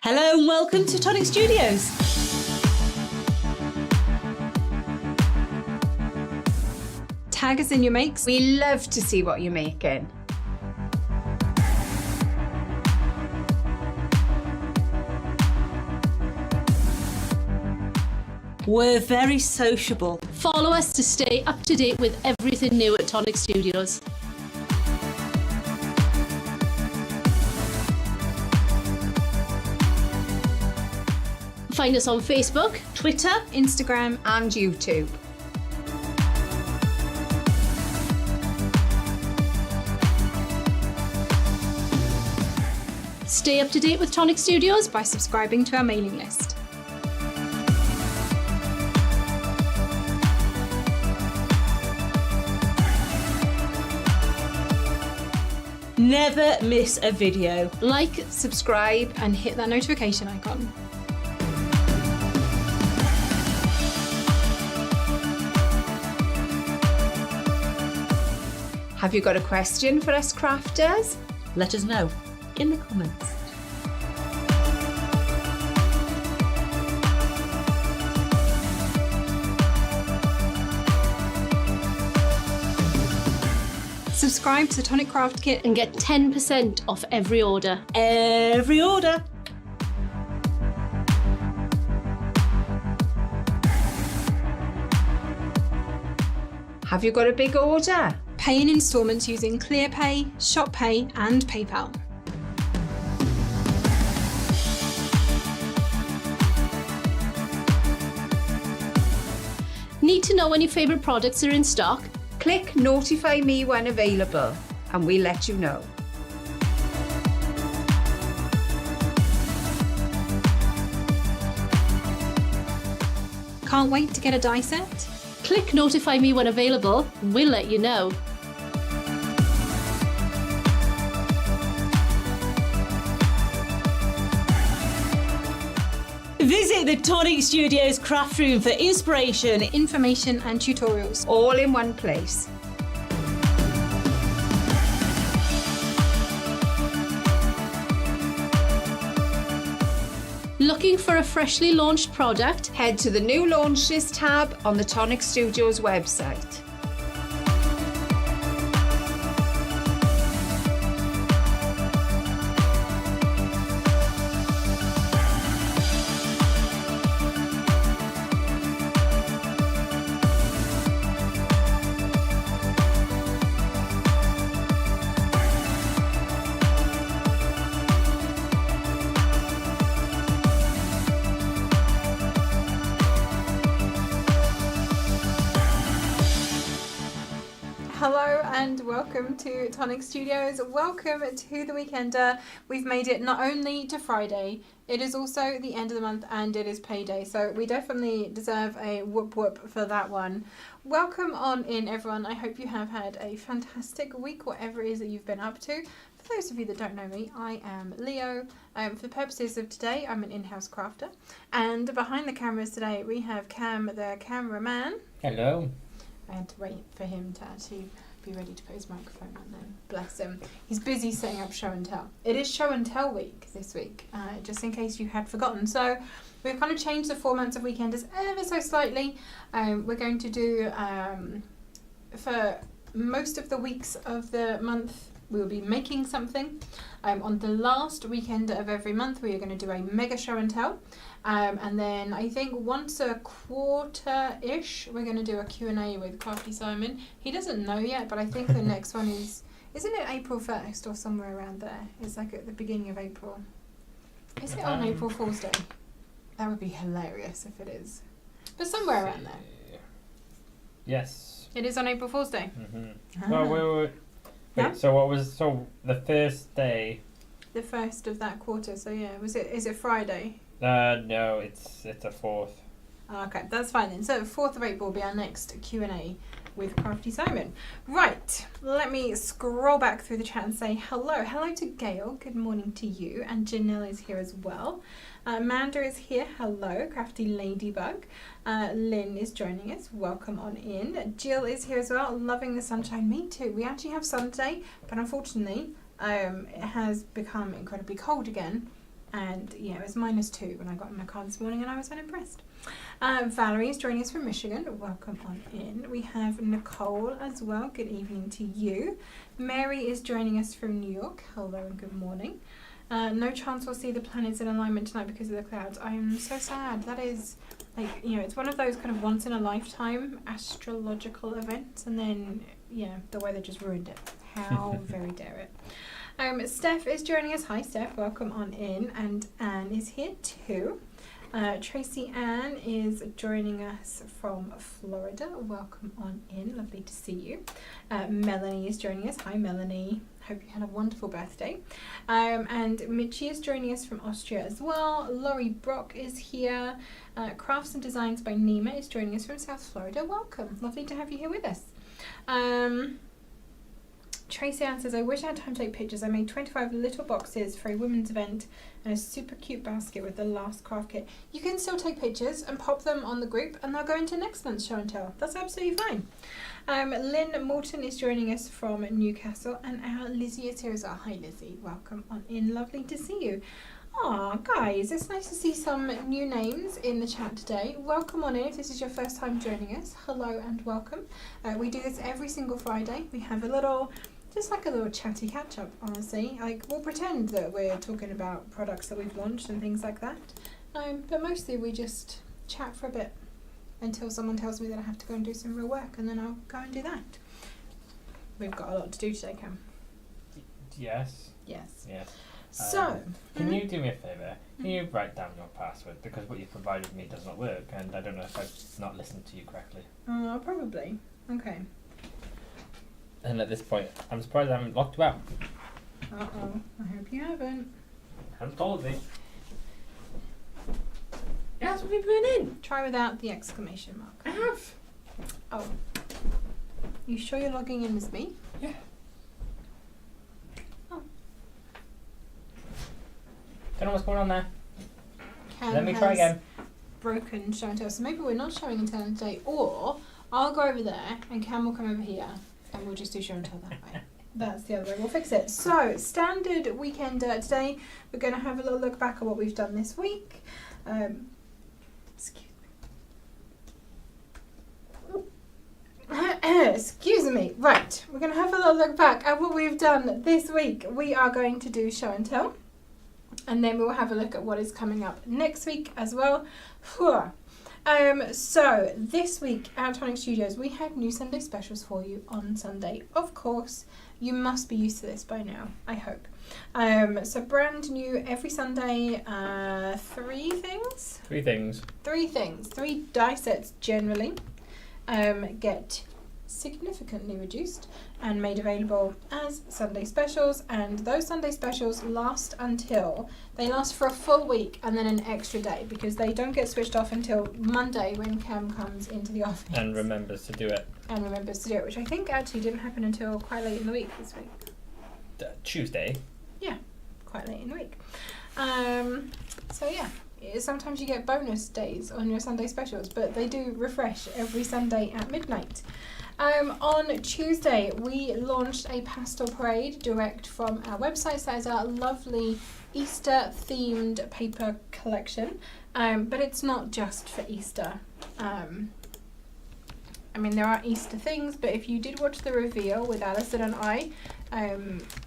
Hello and welcome to Tonic Studios. Tag us in your makes. We love to see what you're making. We're very sociable. Follow us to stay up to date with everything new at Tonic Studios. Find us on Facebook, Twitter, Instagram, And YouTube. stay up to date with Tonic Studios by subscribing to our mailing list. Never miss a video. Like, Subscribe and hit that notification icon. Have you got a question for us crafters? Let us know in the comments. Subscribe to the Tonic Craft Kit and get 10% off every order. every order. Have you got a big order? Pay in instalments using ClearPay, ShopPay and PayPal. Need to know when your favourite products are in stock? Click notify me when available and we'll let you know. Can't wait to get a die set? Click notify me when available, we'll let you know. Visit the Tonic Studios craft room for inspiration, information and tutorials. All in one place. Looking for a freshly launched product? Head to the new launches tab on the Tonic Studios website. Hello and welcome to Tonic Studios. Welcome to the Weekender. We've made it not only to Friday, it is also the end of the month and it is payday. So we definitely deserve a whoop whoop for that one. Welcome on in everyone. I hope you have had a fantastic week, whatever it is that you've been up to. For those of you that don't know me, I am Leo. For the purposes of today, I'm an in-house crafter. And behind the cameras today, we have Cam, the cameraman. Hello. I had to wait for him to actually be ready to put his microphone on then. Bless him. He's busy setting up show and tell. It is show and tell week this week, just in case you had forgotten. So we've kind of changed the formats of Weekenders ever so slightly. We're going to do, for most of the weeks of the month, we'll be making something. On the last weekend of every month, we are going to do a mega show and tell. And then I think once a quarter-ish, we're going to do a Q&A with Crafty Simon. He doesn't know yet, but I think the next one isn't it April 1st or somewhere around there? It's like at the beginning of April. Is it on April Fool's Day? That would be hilarious if it is. But somewhere around there. Yes. It is on April Fool's Day. Mm-hmm. Ah. Well, wait. Yeah? So the first day? The first of that quarter. So yeah, is it Friday? No, it's a 4th. Okay, that's fine then. So 4th of April will be our next Q&A with Crafty Simon. Right, let me scroll back through the chat and say hello. Hello to Gail, good morning to you. And Janelle is here as well. Amanda is here, hello. Crafty Ladybug. Lynn is joining us, welcome on in. Jill is here as well, loving the sunshine. Me too. We actually have sun today, but unfortunately it has become incredibly cold again. And yeah, it was -2 when I got in my car this morning, and I was unimpressed. Valerie is joining us from Michigan. Welcome on in. We have Nicole as well. Good evening to you. Mary is joining us from New York. Hello and good morning. No chance we'll see the planets in alignment tonight because of the clouds. I am so sad. That is, like, you know, it's one of those kind of once in a lifetime astrological events, and then, yeah, the weather just ruined it. How very dare it. Steph is joining us. Hi, Steph. Welcome on in. And Anne is here too. Tracy Ann is joining us from Florida. Welcome on in. Lovely to see you. Melanie is joining us. Hi, Melanie. Hope you had a wonderful birthday. And Mitchie is joining us from Austria as well. Laurie Brock is here. Crafts and Designs by Nima is joining us from South Florida. Welcome. Lovely to have you here with us. Tracy Ann says, I wish I had time to take pictures. I made 25 little boxes for a women's event and a super cute basket with the last craft kit. You can still take pictures and pop them on the group, and they'll go into next month's show and tell. That's absolutely fine. Lynn Morton is joining us from Newcastle, and our Lizzie is here as well. Hi, Lizzie. Welcome on in. Lovely to see you. Aw, guys, it's nice to see some new names in the chat today. Welcome on in if this is your first time joining us. Hello and welcome. We do this every single Friday. We have a little... just like a little chatty catch-up, honestly. Like, we'll pretend that we're talking about products that we've launched and things like that. But mostly we just chat for a bit until someone tells me that I have to go and do some real work, and then I'll go and do that. We've got a lot to do today, Cam. Yes. Yes. Yes. So... Can you do me a favour? Can you write down your password? Because what you provided me does not work, and I don't know if I've not listened to you correctly. Probably. Okay. And at this point, I'm surprised I haven't locked you out. Uh-oh. I hope you haven't. Haven't told me. Yeah, that's what we put in. Try without the exclamation mark. I have. Oh. You sure you're logging in as me? Yeah. Oh. Don't know what's going on there. Cam Let me try again. Broken show and tell. So maybe we're not showing and telling today, or I'll go over there and Cam will come over here. And we'll just do show and tell that way. That's the other way. We'll fix it. So, standard weekender today. We're going to have a little look back at what we've done this week. Excuse me. Excuse me. Right. We're going to have a little look back at what we've done this week. We are going to do show and tell. And then we'll have a look at what is coming up next week as well. So this week at Tonic Studios we had new Sunday specials for you on Sunday. Of course, you must be used to this by now, I hope. So brand new every Sunday, 3 things? 3 things. 3 things. 3 die sets generally get significantly reduced and made available as Sunday specials, and those Sunday specials last for a full week and then an extra day, because they don't get switched off until Monday when Cam comes into the office. And remembers to do it. Which I think actually didn't happen until quite late in the week this week. Tuesday? Yeah, quite late in the week. So yeah, sometimes you get bonus days on your Sunday specials, but they do refresh every Sunday at midnight. On Tuesday, we launched a pastel parade direct from our website. So that is our lovely Easter-themed paper collection. But it's not just for Easter. I mean, there are Easter things, but if you did watch the reveal with Alison and I,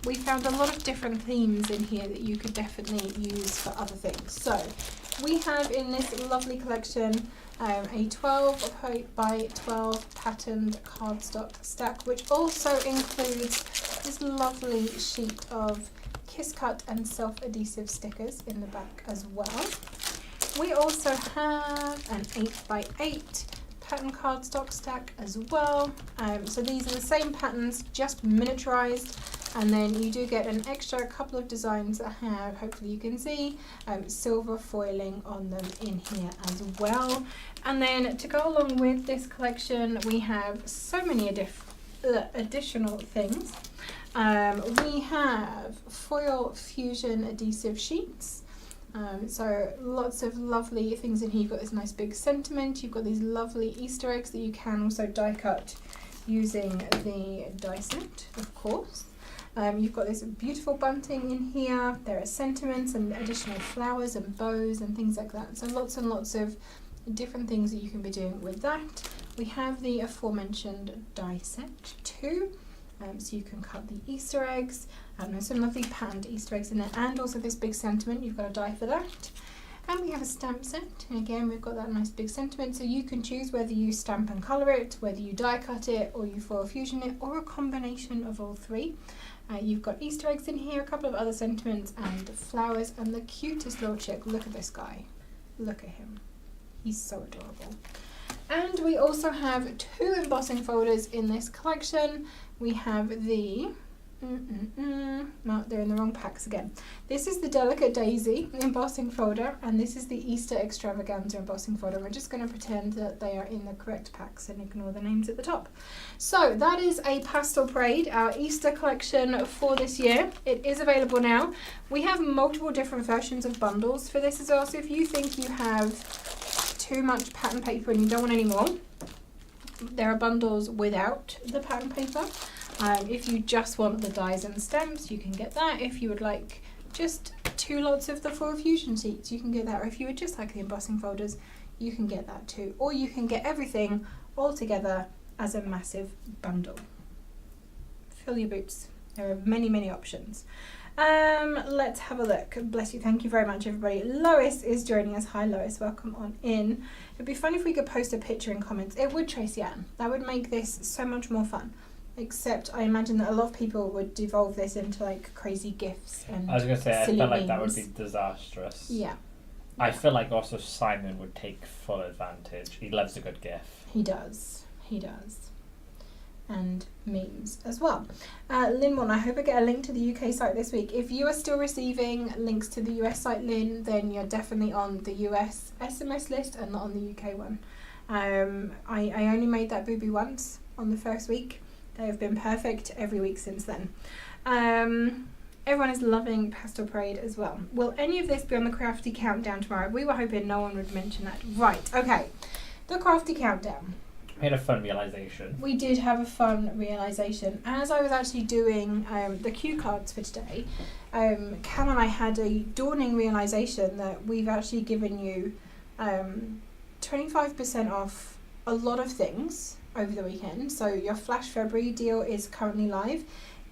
we found a lot of different themes in here that you could definitely use for other things. So we have in this lovely collection a 12 by 12 patterned cardstock stack, which also includes this lovely sheet of Kiss Cut and self-adhesive stickers in the back as well. We also have an 8 by 8 pattern cardstock stack as well. So these are the same patterns, just miniaturized, and then you do get an extra couple of designs that have, hopefully you can see, silver foiling on them in here as well. And then to go along with this collection, we have so many additional things. We have foil fusion adhesive sheets. So lots of lovely things in here. You've got this nice big sentiment. You've got these lovely Easter eggs that you can also die cut using the die set, of course. You've got this beautiful bunting in here. There are sentiments and additional flowers and bows and things like that. So lots and lots of different things that you can be doing with that. We have the aforementioned die set too. So you can cut the Easter eggs. There's some lovely patterned Easter eggs in there, and also this big sentiment. You've got a die for that. And we have a stamp set, and again we've got that nice big sentiment, so you can choose whether you stamp and colour it, whether you die cut it, or you foil fusion it, or a combination of all three. You've got Easter eggs in here, a couple of other sentiments and flowers, and the cutest little chick. Look at this guy. Look at him. He's so adorable. And we also have 2 embossing folders in this collection. We have the no, they're in the wrong packs again. This is the Delicate Daisy embossing folder, and this is the Easter Extravaganza embossing folder. We're just going to pretend that they are in the correct packs and ignore the names at the top. So that is a Pastel Parade, our Easter collection for this year. It is available now. We have multiple different versions of bundles for this as well, so if you think you have too much pattern paper and you don't want any more, there are bundles without the pattern paper. If you just want the dies and stamps, you can get that. If you would like just 2 lots of the foil fusion sheets, you can get that. Or if you would just like the embossing folders, you can get that too. Or you can get everything all together as a massive bundle. Fill your boots. There are many, many options. Let's have a look. Bless you. Thank you very much, everybody. Lois is joining us. Hi, Lois. Welcome on in. It'd be fun if we could post a picture in comments. It would, Tracy Ann. That would make this so much more fun. Except I imagine that a lot of people would devolve this into like crazy GIFs and I was going to say, I feel like that would memes. be disastrous. Yeah. I feel like also Simon would take full advantage. He loves a good GIF. He does. He does. And memes as well. Lynn, I hope I get a link to the UK site this week. If you are still receiving links to the US site, Lynn, then you're definitely on the US SMS list and not on the UK one. I only made that boo-boo once on the first week. They have been perfect every week since then. Everyone is loving Pastel Parade as well. Will any of this be on the Crafty Countdown tomorrow? We were hoping no one would mention that. Right, okay. The Crafty Countdown. We had a fun realisation. We did have a fun realisation. As I was actually doing the cue cards for today, Cam and I had a dawning realisation that we've actually given you 25% off a lot of things over the weekend. So your Flash February deal is currently live.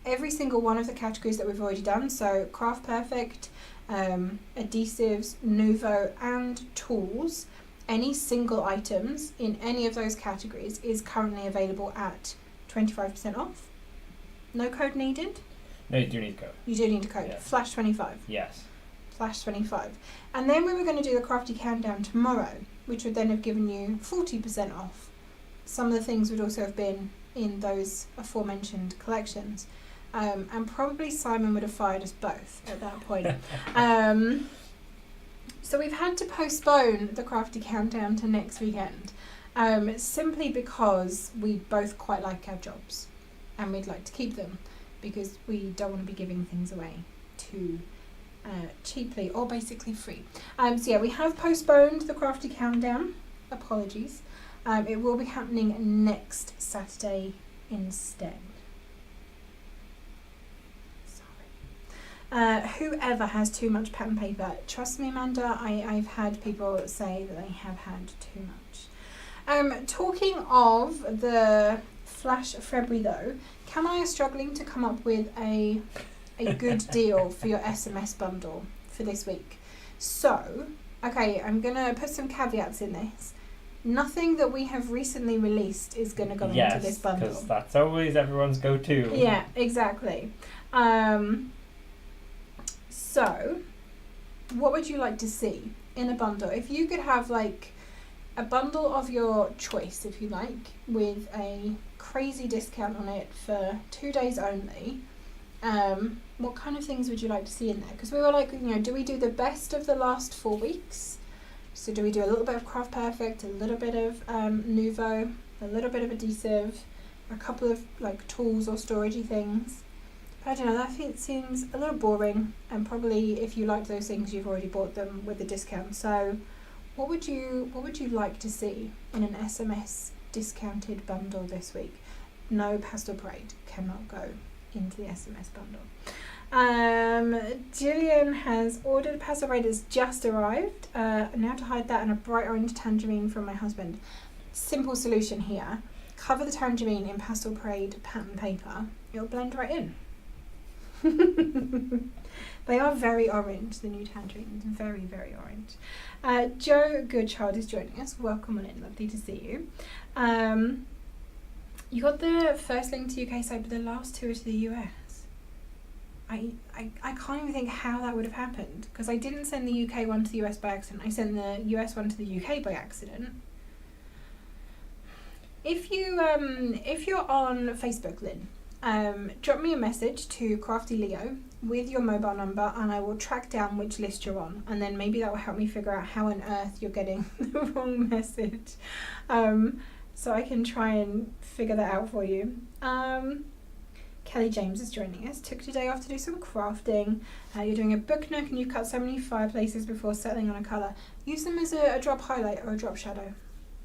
Every single one of the categories that we've already done, so Craft Perfect, adhesives, Nuvo and tools, any single items in any of those categories is currently available at 25% off. No code needed? No, you do need code. You do need a code. Yeah. Flash 25. Yes. Flash 25. And then we were going to do the Crafty Countdown tomorrow, which would then have given you 40% off. Some of the things would also have been in those aforementioned collections. And probably Simon would have fired us both at that point. So we've had to postpone the Crafty Countdown to next weekend, simply because we both quite like our jobs and we'd like to keep them because we don't want to be giving things away too cheaply or basically free. So yeah, we have postponed the Crafty Countdown. Apologies. It will be happening next Saturday instead. Whoever has too much pattern paper, trust me, Amanda, I've had people say that they have had too much. Talking of the Flash February though, Cam and I are struggling to come up with a good deal for your SMS bundle for this week. So, okay, I'm going to put some caveats in this. Nothing that we have recently released is going to go into this bundle. Yes, because that's always everyone's go-to. Yeah, exactly. So, what would you like to see in a bundle? If you could have like a bundle of your choice, if you like, with a crazy discount on it for 2 days only, what kind of things would you like to see in there? Because we were like, do we do the best of the last 4 weeks? So do we do a little bit of Craft Perfect, a little bit of Nuvo, a little bit of adhesive, a couple of like tools or storagey things? I don't know, that seems a little boring, and probably if you liked those things you've already bought them with the discount. So what would you like to see in an SMS discounted bundle this week? No Pastel Parade, cannot go into the SMS bundle. Gillian has ordered a pastel raid that's just arrived. Now to hide that and a bright orange tangerine from my husband. Simple solution here. Cover the tangerine in pastel parade pattern paper. It'll blend right in. They are very orange, the new tangerines. Very, very orange. Joe Goodchild is joining us. Welcome on in. Lovely to see you. You got the first link to UK site, but the last two are to the US. I can't even think how that would have happened, because I didn't send the UK one to the US by accident. I sent the US one to the UK by accident. If you're on Facebook, Lynn, drop me a message to Crafty Leo with your mobile number, and I will track down which list you're on, and then maybe that will help me figure out how on earth you're getting the wrong message, so I can try and figure that out for you. Kelly James is joining us. Took today off to do some crafting. You're doing a book nook and you cut so many fireplaces before settling on a colour. Use them as a drop highlight or a drop shadow.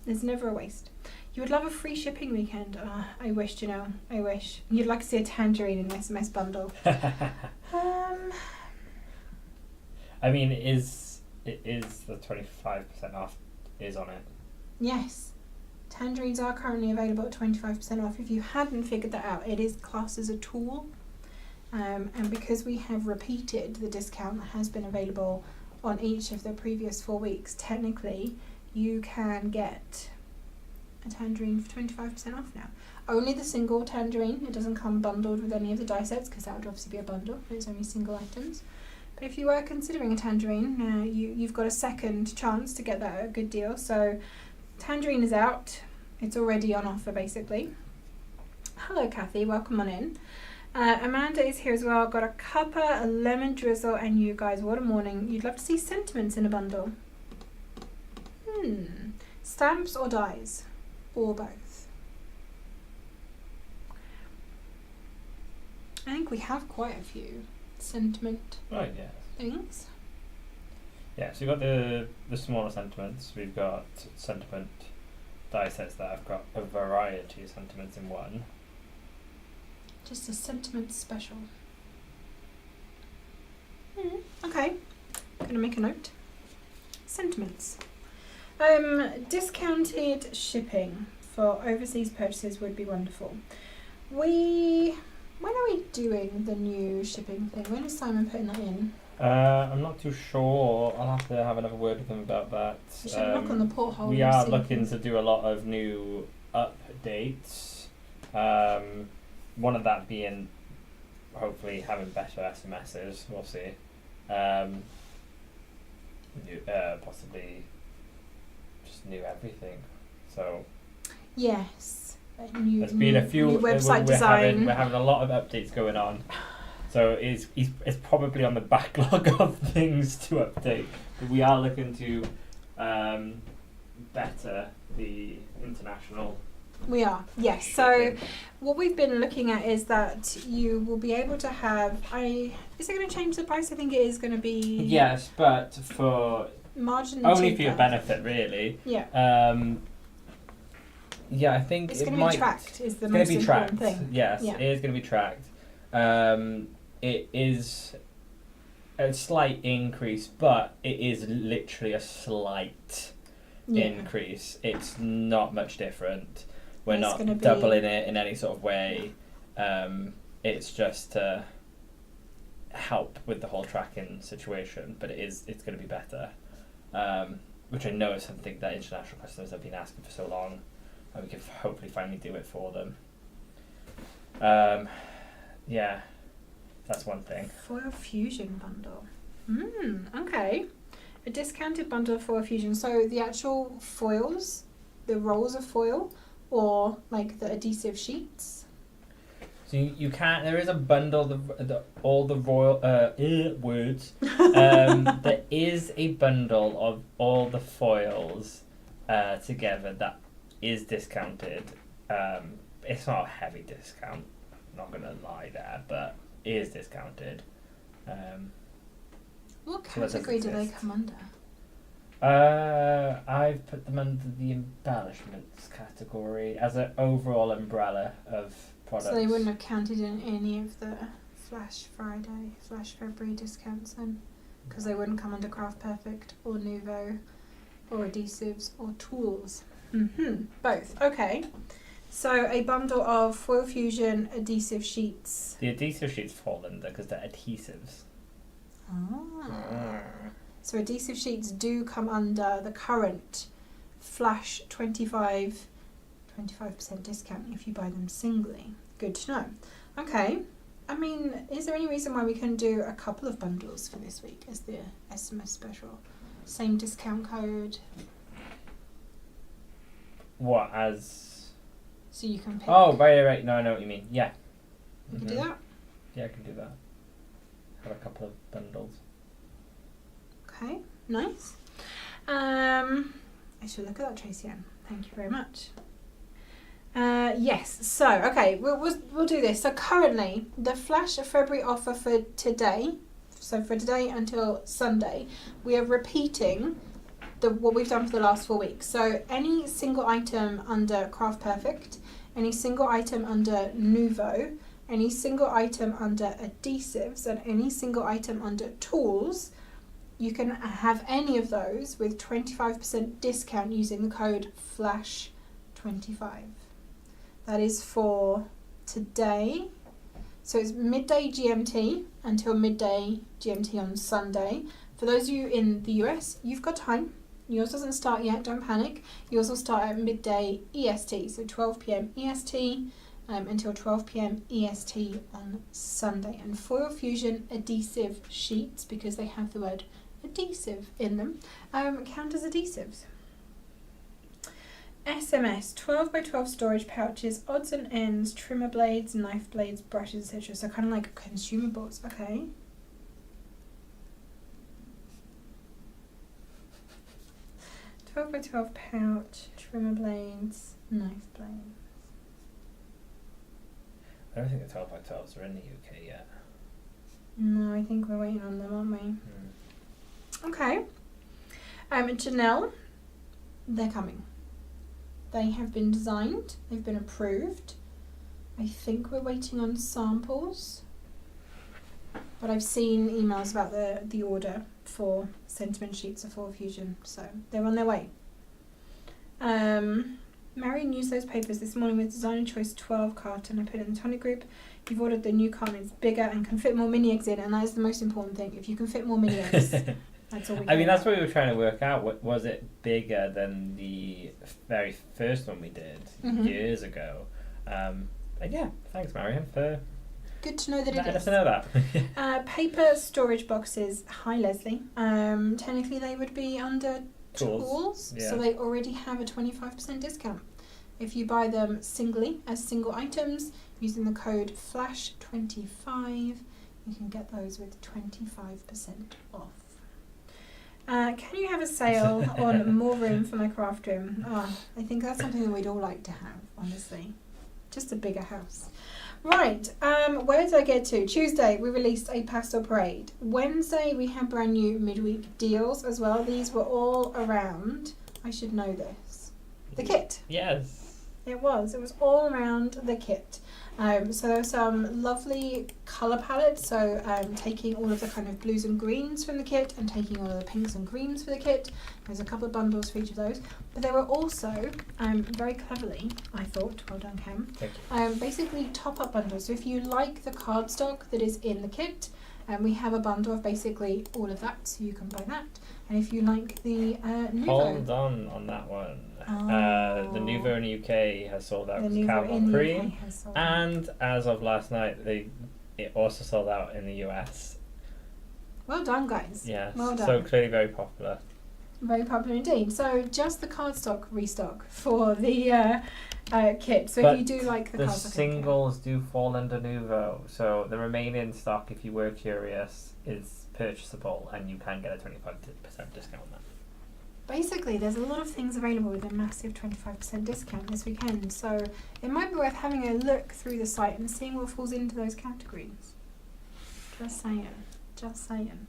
There's never a waste. You would love a free shipping weekend. I wish, I wish. You'd like to see a tangerine in the SMS bundle. I mean, it is the 25% off is on it. Yes. Tangerines are currently available at 25% off. If you hadn't figured that out, it is classed as a tool. And because we have repeated the discount that has been available on each of the previous 4 weeks, technically you can get a tangerine for 25% off now. Only the single tangerine. It doesn't come bundled with any of the die sets, because that would obviously be a bundle. It's only single items. But if you are considering a tangerine, you've got a second chance to get that at a good deal. So tangerine is out. It's already on offer, basically. Hello, Kathy. Welcome on in. Amanda is here as well. Got a cuppa, a lemon drizzle, and you guys, what a morning. You'd love to see sentiments in a bundle. Stamps or dies? Or both? I think we have quite a few sentiment Right, yeah. things. Yeah, so you've got the smaller sentiments. We've got sentiment die sets that have got a variety of sentiments in one. Just a sentiment special. Okay, gonna make a note. Sentiments. Discounted shipping for overseas purchases would be wonderful. When are we doing the new shipping thing? When is Simon putting that in? I'm not too sure. I'll have to have another word with him about that. We should knock on the porthole. We are looking to do a lot of new updates. One of that being hopefully having better SMSs. We'll see. Possibly just new everything. So yes, there's been a few new website design. We're having a lot of updates going on. So it's probably on the backlog of things to update. But we are looking to better the international. We are, yes. shipping. So what we've been looking at is that you will be able to have. Is it going to change the price? I think it is going to be. Yes, but for marginally only cheaper. for your benefit, really. Yeah. Yeah, I think It's it going to might. be tracked. Is the It's most going to be important tracked. thing. Yes, Yeah. it is going to be tracked. It is a slight increase, but it is literally a slight increase. It's not much different. We're It's not gonna be- doubling it in any sort of way. It's just to help with the whole tracking situation, but it's going to be better. Which I know is something that international customers have been asking for so long, and we can hopefully finally do it for them. Yeah, that's one thing. Foil Fusion bundle. Okay. A discounted bundle of Foil Fusion. So the actual foils, the rolls of foil, or like the adhesive sheets. So you can't. There is a bundle. All the royal words. There is a bundle of all the foils together that is discounted. It's not a heavy discount. I'm not gonna lie there, but it is discounted. What So that does category do they exist. come under? I've put them under the embellishments category as an overall umbrella of products. So they wouldn't have counted in any of the Flash Friday, Flash February discounts then? Because they wouldn't come under Craft Perfect or Nuvo or adhesives or tools. Both. Okay. So a bundle of Foil Fusion adhesive sheets. The adhesive sheets fall under because they're adhesives. So adhesive sheets do come under the current Flash 25% discount if you buy them singly. Good to know. Okay. I mean, is there any reason why we couldn't do a couple of bundles for this week as the SMS special? Same discount code. What, as... So you can pick. Oh, right. No, I know what you mean. Yeah. You can do that? Yeah, I can do that. Have a couple of bundles. Okay, nice. I should look at that, Tracy Ann. Thank you very much. Yes, so, okay, we'll do this. So currently, the Flash February offer for today, so for today until Sunday, we are repeating what we've done for the last 4 weeks. So any single item under Craft Perfect, any single item under Nuvo, any single item under adhesives, and any single item under tools, you can have any of those with 25% discount using the code FLASH25. That is for today. So it's midday GMT until midday GMT on Sunday. For those of you in the US, you've got time. Yours doesn't start yet, don't panic. Yours will start at midday EST, so 12 p.m. EST until 12 p.m. EST on Sunday. And Foil Fusion adhesive sheets, because they have the word adhesive in them, count as adhesives. SMS 12 by 12 storage pouches, odds and ends, trimmer blades, knife blades, brushes, etc. So kind of like consumables. Okay. By 12 pouch, trimmer blades, knife blades. I don't think the 12 by 12s are in the UK yet. No, I think we're waiting on them, aren't we? Okay. Janelle, they're coming. They have been designed, they've been approved. I think we're waiting on samples. But I've seen emails about the order for sentiment sheets of Foil Fusion, so they're on their way. Marion used those papers this morning with Designer Choice 12 carton. I put it in the Tonic group. You've ordered the new carton, it's bigger and can fit more mini eggs in, and that is the most important thing. If you can fit more mini eggs, that's all we I mean, that's what we were trying to work out. Was it bigger than the very first one we did years ago? And yeah, thanks, Marion, for... Good to know that it let is. us know that. Paper storage boxes. Hi, Leslie. Technically, they would be under tools, yeah. so they already have a 25% discount. If you buy them singly as single items using the code FLASH25, you can get those with 25% off. Can you have a sale on more room for my craft room? Oh, I think that's something that we'd all like to have, honestly. Just a bigger house. Right, where did I get to? Tuesday, we released a pastel parade. Wednesday, we had brand new midweek deals as well. These were all around, I should know this, the kit. Yes. It was all around the kit. So there were some lovely colour palettes, so taking all of the kind of blues and greens from the kit and taking all of the pinks and greens for the kit. There's a couple of bundles for each of those. But there were also, very cleverly, I thought, well done Cam, Thank you. basically top-up bundles. So if you like the cardstock that is in the kit, we have a bundle of basically all of that, so you can buy that. And if you like the Nuvo... Hold on that one. The Nuvo in the UK has sold out with caramel cream, and as of last night, it also sold out in the US. Well done, guys. Yes, well done. So clearly very popular. Very popular indeed. So just the cardstock restock for the kit. So but if you do like the cardstock, singles do fall under Nuvo. So the remaining stock, if you were curious, is purchasable, and you can get a 25% discount on that. Basically, there's a lot of things available with a massive 25% discount this weekend. So it might be worth having a look through the site and seeing what falls into those categories. Just saying. Just saying.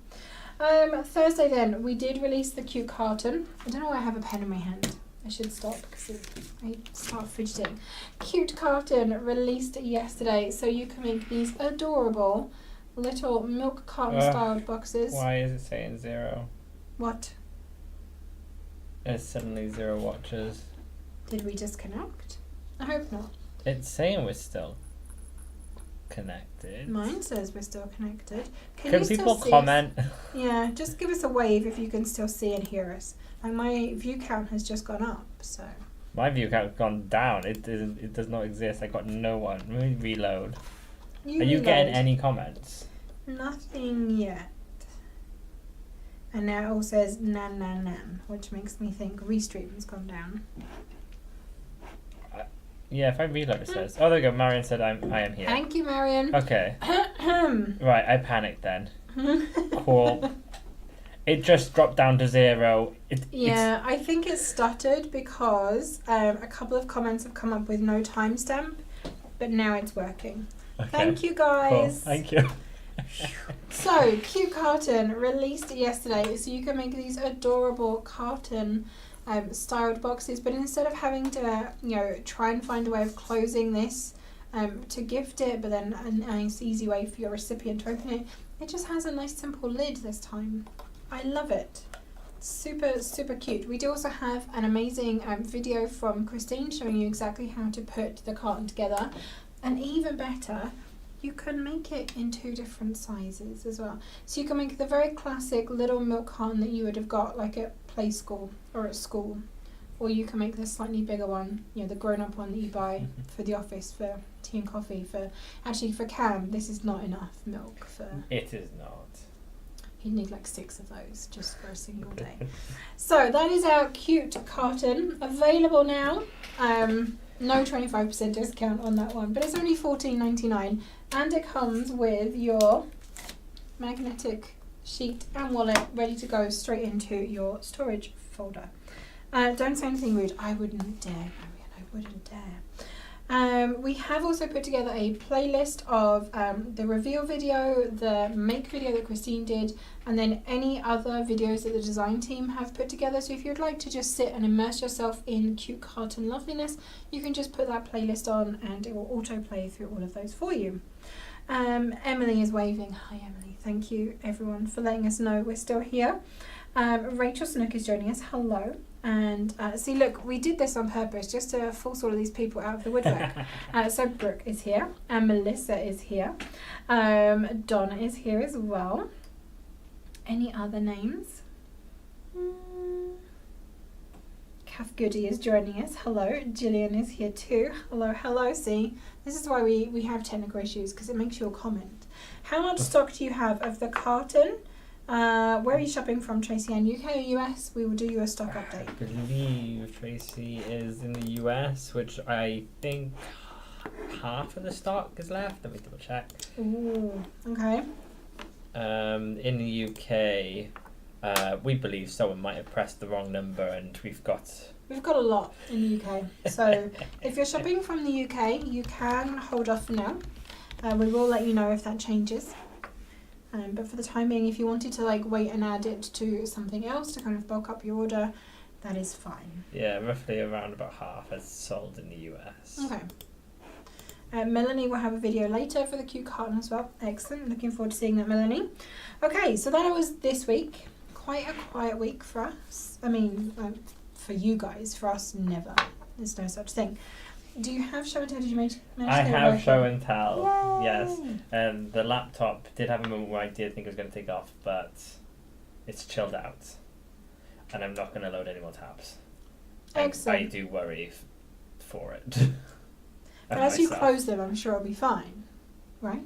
Thursday then, we did release the cute carton. I don't know why I have a pen in my hand. I should stop because I start fidgeting. Cute carton released yesterday, so you can make these adorable little milk carton styled boxes. Why is it saying 0? What? There's suddenly 0 watches. Did we disconnect? I hope not. It's saying we're still connected. Mine says we're still connected. Can you people still see comment? us? Yeah, just give us a wave if you can still see and hear us. And my view count has just gone up, so. My view count's gone down. It does not exist. I got no one. Let me reload. Are you getting any comments? Nothing yet. And now it all says nan nan nan, which makes me think Restream's gone down. Yeah, if I reload it says. Oh, there we go. Marion said I am here. Thank you, Marion. Okay. Right, I panicked then. Cool. It just dropped down to 0. Yeah, I think it stuttered because a couple of comments have come up with no timestamp, but now it's working. Okay. Thank you, Cool. guys. Thank you. So, cute carton released yesterday, so you can make these adorable carton styled boxes, but instead of having to, try and find a way of closing this to gift it, but then a nice easy way for your recipient to open it, it just has a nice simple lid this time. I love it. Super, super cute. We do also have an amazing video from Christine showing you exactly how to put the carton together, and even better, you can make it in 2 different sizes as well. So you can make the very classic little milk carton that you would have got like at play school or at school, or you can make the slightly bigger one, the grown-up one that you buy for the office for tea and coffee. For Cam, this is not enough milk for. It is not. He'd need like 6 of those just for a single day. So that is our cute carton, available now. No 25% discount on that one, but it's only $14.99, and it comes with your magnetic sheet and wallet ready to go straight into your storage folder. Don't say anything rude. I wouldn't dare, Marion. I wouldn't dare. We have also put together a playlist of the reveal video, the make video that Christine did, and then any other videos that the design team have put together. So if you'd like to just sit and immerse yourself in cute carton loveliness, you can just put that playlist on and it will autoplay through all of those for you. Emily is waving. Hi Emily. Thank you everyone for letting us know we're still here. Rachel Snook is joining us. Hello. And see, look, we did this on purpose just to force all of these people out of the woodwork. So Brooke is here, and Melissa is here. Donna is here as well. Any other names? Kath Goody is joining us. Hello. Gillian is here too. Hello, hello. See, this is why we have technical issues, because it makes you a comment. How much stock do you have of the carton? Where are you shopping from, Tracy Ann? UK or US? We will do you a stock update. I believe Tracy is in the US, which I think half of the stock is left. Let me double check. Ooh, okay. In the UK, we believe someone might have pressed the wrong number, and we've got a lot in the UK. So if you're shopping from the UK, you can hold off for now. We will let you know if that changes. But for the time being, if you wanted to wait and add it to something else to kind of bulk up your order, that is fine. Yeah, roughly around about half is sold in the US. Okay. Melanie will have a video later for the cute carton as well. Excellent. Looking forward to seeing that, Melanie. Okay, so that was this week. Quite a quiet week for us. I mean, for you guys. For us, never. There's no such thing. Do you have show and tell? Did you manage to I get it have working? show and tell. Yay! Yes. The laptop did have a moment where I did think it was going to take off, but it's chilled out, and I'm not going to load any more tabs. Excellent. I do worry for it. But as you close them, I'm sure it'll be fine, right?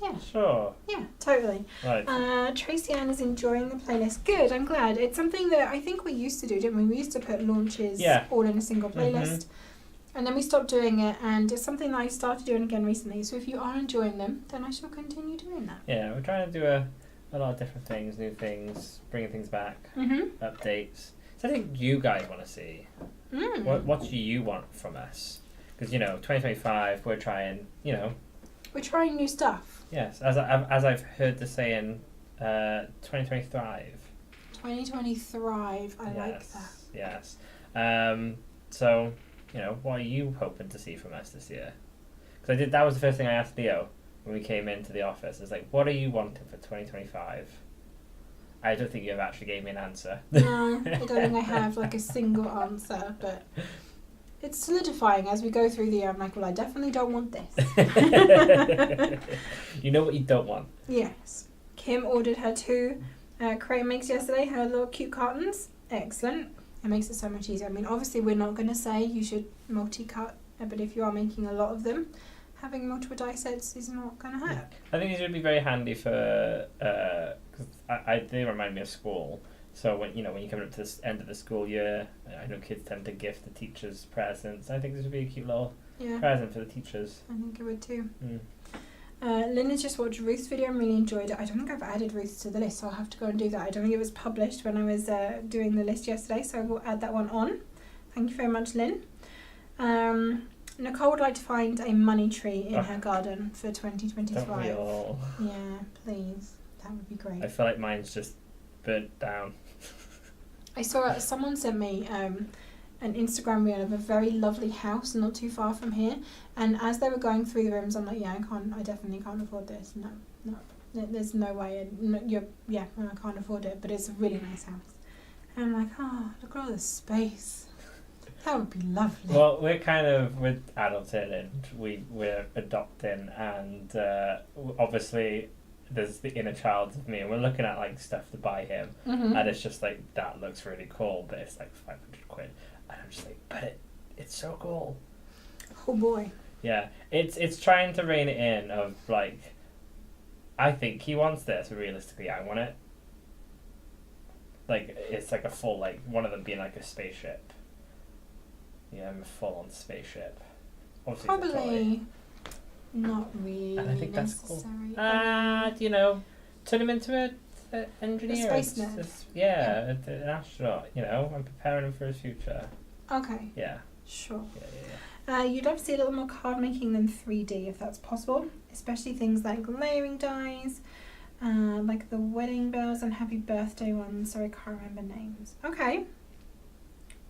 Yeah. Sure. Yeah, totally. Right. Tracy Ann is enjoying the playlist. Good, I'm glad. It's something that I think we used to do, didn't we? We used to put launches all in a single playlist. And then we stopped doing it, and it's something that I started doing again recently. So if you are enjoying them, then I shall continue doing that. Yeah, we're trying to do a lot of different things, new things, bringing things back, updates. So I think you guys want to see. What do you want from us? Because 2025, we're trying. We're trying new stuff. Yes, as I've heard the saying, 2020 Thrive. 2020 Thrive. I like that. Yes. So, what are you hoping to see from us this year? Because that was the first thing I asked Theo when we came into the office. It's like, what are you wanting for 2025? I don't think you've actually gave me an answer. No, I don't think I have like a single answer, but it's solidifying as we go through the year. I'm like, well, I definitely don't want this. You know what you don't want? Yes. Kim ordered her 2 crate makes yesterday, her little cute cartons. Excellent. It makes it so much easier. I mean, obviously we're not going to say you should multi-cut, but if you are making a lot of them, having multiple die sets is not going to hurt. I think these would be very handy for, because they remind me of school. So when you come up to the end of the school year, I know kids tend to gift the teachers presents. I think this would be a cute little present for the teachers. I think it would too. Mm. Lynn has just watched Ruth's video and really enjoyed it. I don't think I've added Ruth's to the list, so I'll have to go and do that. I don't think it was published when I was doing the list yesterday, so I will add that one on. Thank you very much, Lynn. Nicole would like to find a money tree in her garden for 2025. Don't we all? Yeah, please. That would be great. I feel like mine's just burnt down. I saw someone sent me an Instagram reel of a very lovely house not too far from here, and as they were going through the rooms, I'm like, I definitely can't afford this. No, there's no way. I can't afford it, but it's a really nice house. And I'm like, oh, look at all this space. That would be lovely. Well, we're kind of with adulting and we're adopting, and obviously there's the inner child of me, and we're looking at like stuff to buy him, and it's just like, that looks really cool, but it's like 500 quid, and I'm just like, but it's so cool. Oh boy. Yeah, it's trying to rein it in of like, I think he wants this, but realistically I want it. Like, it's like a full, like, one of them being like a spaceship. Yeah, I'm a full-on spaceship. Obviously Probably not really and I think that's necessary. cool. Turn him into an engineer. A space nerd. An astronaut. I'm preparing him for his future. Okay. Yeah. Sure. Yeah. You'd love to see a little more card making than 3D if that's possible, especially things like layering dies, like the wedding bells and happy birthday ones. Sorry, I can't remember names. Okay.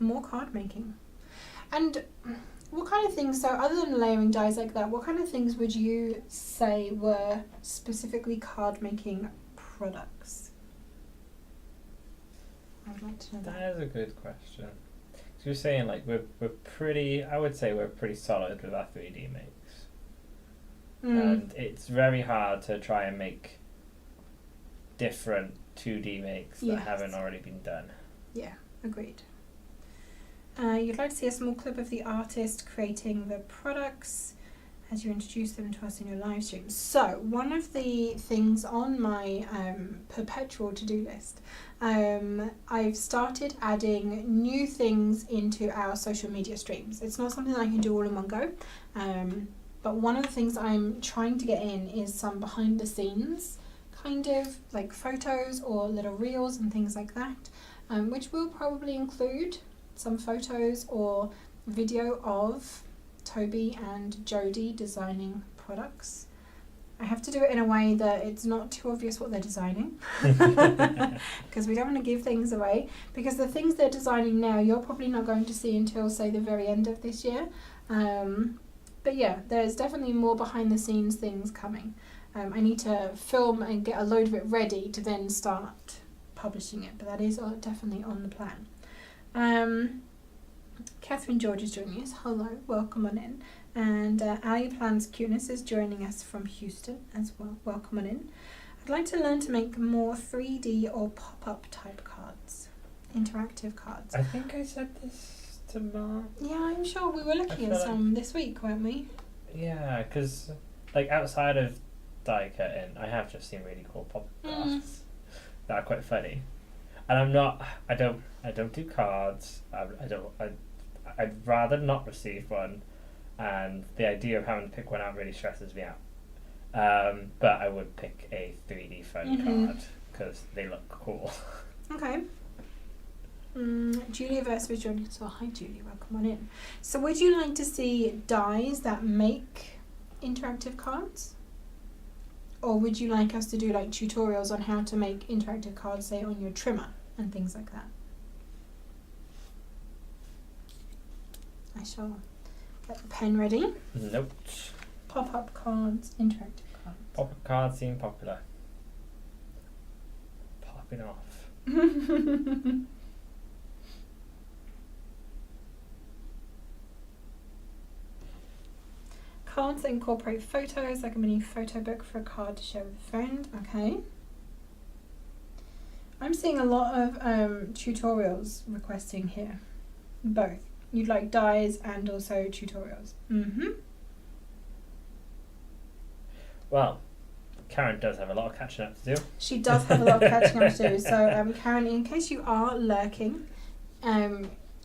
More card making. And what kind of things, so other than layering dies like that, what kind of things would you say were specifically card making products? I would like to know that. That is a good question. So you're saying like we're pretty, I would say we're pretty solid with our 3D makes. And it's very hard to try and make different 2D makes that haven't already been done. Yeah, agreed. You'd like to see a small clip of the artist creating the products as you introduce them to us in your live stream. So, one of the things on my perpetual to-do list, I've started adding new things into our social media streams. It's not something I can do all in one go, but one of the things I'm trying to get in is some behind the scenes kind of like photos or little reels and things like that, which will probably include some photos or video of Toby and Jodie designing products. I have to do it in a way that it's not too obvious what they're designing, because we don't want to give things away, because the things they're designing now you're probably not going to see until, say, the very end of this year. But yeah, there's definitely more behind the scenes things coming. I need to film and get a load of it ready to then start publishing it, but that is definitely on the plan. Catherine George is joining us. Hello, welcome on in. And Ali Plans Cuteness is joining us from Houston as well. Welcome on in. I'd like to learn to make more 3D or pop-up type cards, interactive cards. I think I said this to Mark. Yeah, I'm sure we were looking at some this week, weren't we? Yeah, because like outside of die cutting, I have just seen really cool pop-up cards that are quite funny. And I don't do cards. I'd rather not receive one, and the idea of having to pick one out really stresses me out. But I would pick a 3D fun card because they look cool. Okay. Julia Versa is joining us. So hi Julia, welcome on in. So would you like to see dies that make interactive cards? Or would you like us to do like tutorials on how to make interactive cards, say on your trimmer and things like that? I shall get the pen ready. Nope. Pop-up cards, interactive cards. Pop-up cards seem popular. Popping off. Cards that incorporate photos, like a mini photo book for a card to share with a friend. Okay. I'm seeing a lot of tutorials requesting here. Both. You'd like dies and also tutorials. Well, Karen does have a lot of catching up to do. She does have a lot of catching up to do. So, Karen, in case you are lurking,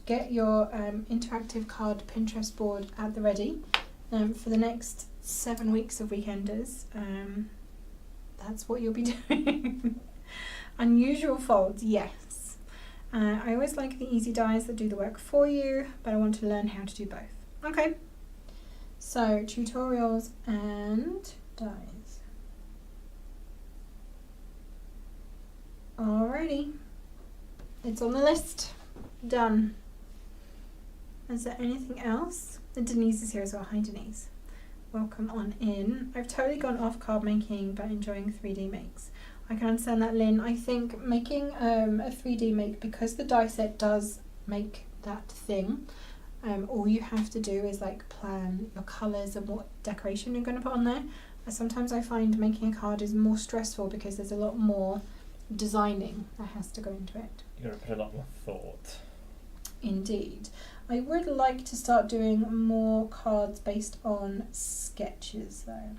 get your interactive card Pinterest board at the ready for the next 7 weeks of Weekenders. That's what you'll be doing. Unusual folds, yes. I always like the easy dies that do the work for you, but I want to learn how to do both. Okay. So, tutorials and dies. Alrighty. It's on the list. Done. Is there anything else? And Denise is here as well. Hi, Denise. Welcome on in. I've totally gone off card making, but enjoying 3D makes. I can understand that, Lynn. I think making a 3D make, because the die set does make that thing, all you have to do is like plan your colours and what decoration you're going to put on there. Sometimes I find making a card is more stressful because there's a lot more designing that has to go into it. You've got to put a lot more thought. Indeed. I would like to start doing more cards based on sketches though.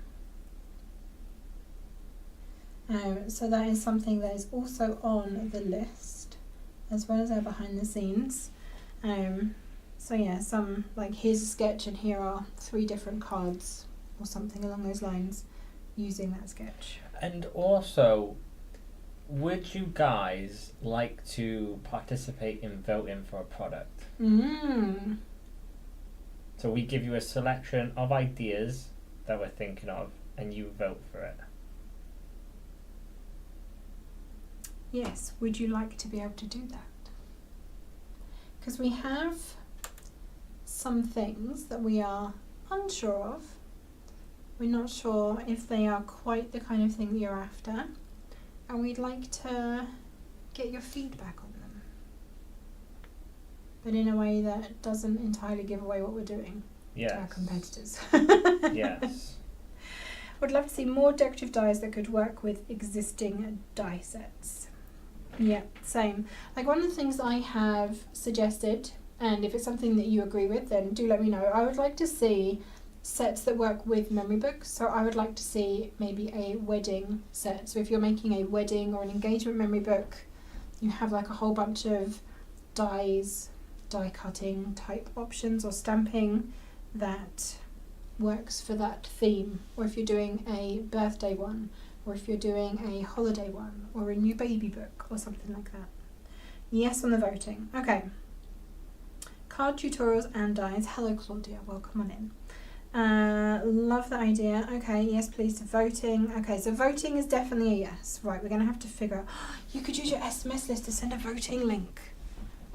So that is something that is also on the list, as well as our behind the scenes. So yeah, some like here's a sketch and here are 3 different cards or something along those lines using that sketch. And also, would you guys like to participate in voting for a product? So we give you a selection of ideas that we're thinking of and you vote for it. Yes, would you like to be able to do that? Because we have some things that we are unsure of. We're not sure if they are quite the kind of thing that you're after, and we'd like to get your feedback on them, but in a way that doesn't entirely give away what we're doing to our competitors. Yes. Would love to see more decorative dies that could work with existing die sets. Yeah, same. Like one of the things I have suggested, and if it's something that you agree with, then do let me know. I would like to see sets that work with memory books. So I would like to see maybe a wedding set. So if you're making a wedding or an engagement memory book, you have like a whole bunch of dies, die cutting type options or stamping that works for that theme. Or if you're doing a birthday one, or if you're doing a holiday one, or a new baby book, or something like that. Yes on the voting. Okay. Card tutorials and dies. Hello Claudia, welcome on in. Love the idea. Okay, yes please to voting. Okay, so voting is definitely a yes. Right, we're going to have to figure out, you could use your SMS list to send a voting link,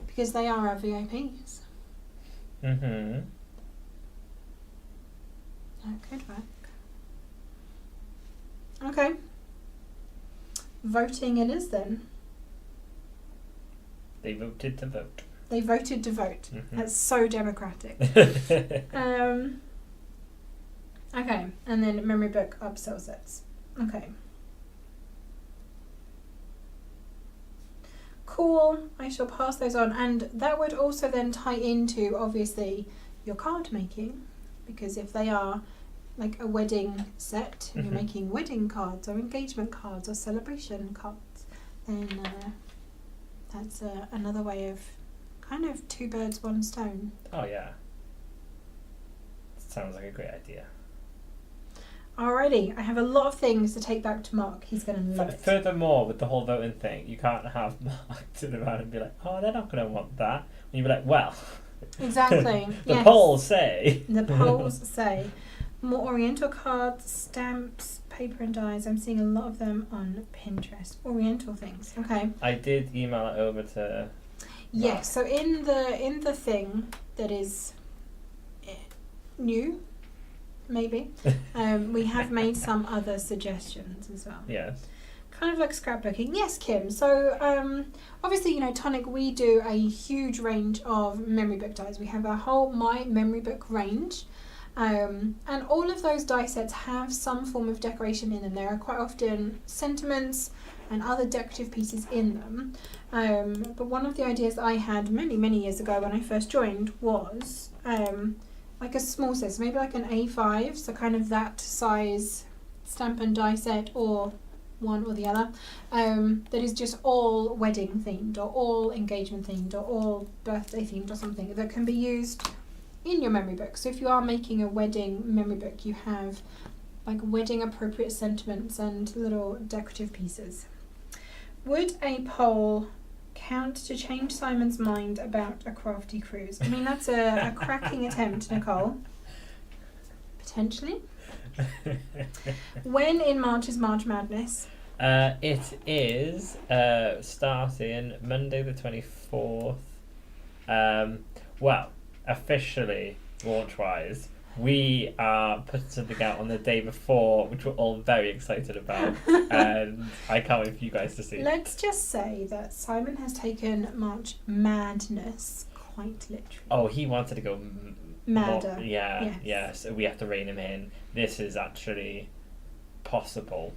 because they are our VIPs. Mm-hmm. That could work. Okay. Voting it is then. They voted to vote. They voted to vote. Mm-hmm. That's so democratic. Okay, and then memory book upsell sets. Okay. Cool. I shall pass those on, and that would also then tie into obviously your card making, because if they are like a wedding set and you're making wedding cards or engagement cards or celebration cards, then that's another way of kind of 2 birds, 1 stone. Oh yeah. Sounds like a great idea. Alrighty, I have a lot of things to take back to Mark. He's going to love it. Furthermore, with the whole voting thing, you can't have Mark turn around and be like, oh, they're not going to want that. And you'd be like, well, Exactly. the yes. polls say. The polls say more oriental cards, stamps, paper and dyes. I'm seeing a lot of them on Pinterest. Oriental things. Okay. I did email it over to. Yes. So in the thing that is new, maybe, we have made some other suggestions as well. Yes. Kind of like scrapbooking. Yes, Kim. So obviously, you know, Tonic, we do a huge range of memory book dies. We have our whole My Memory Book range. And all of those die sets have some form of decoration in them. There are quite often sentiments and other decorative pieces in them. But one of the ideas that I had many, many years ago when I first joined was like a small set, so maybe like an A5, so kind of that size stamp and die set, or one or the other, that is just all wedding themed or all engagement themed or all birthday themed or something that can be used in your memory book. So if you are making a wedding memory book, you have like wedding appropriate sentiments and little decorative pieces. Would a poll count to change Simon's mind about a crafty cruise? I mean, that's a cracking attempt, Nicole. Potentially. When in March is March Madness? It is starting Monday the 24th. Well, officially, launch-wise, we are putting something out on the day before, which we're all very excited about, and I can't wait for you guys to see. Let's just say that Simon has taken March Madness quite literally. Oh, he wanted to go Madder. Yeah, so we have to rein him in. This is actually possible.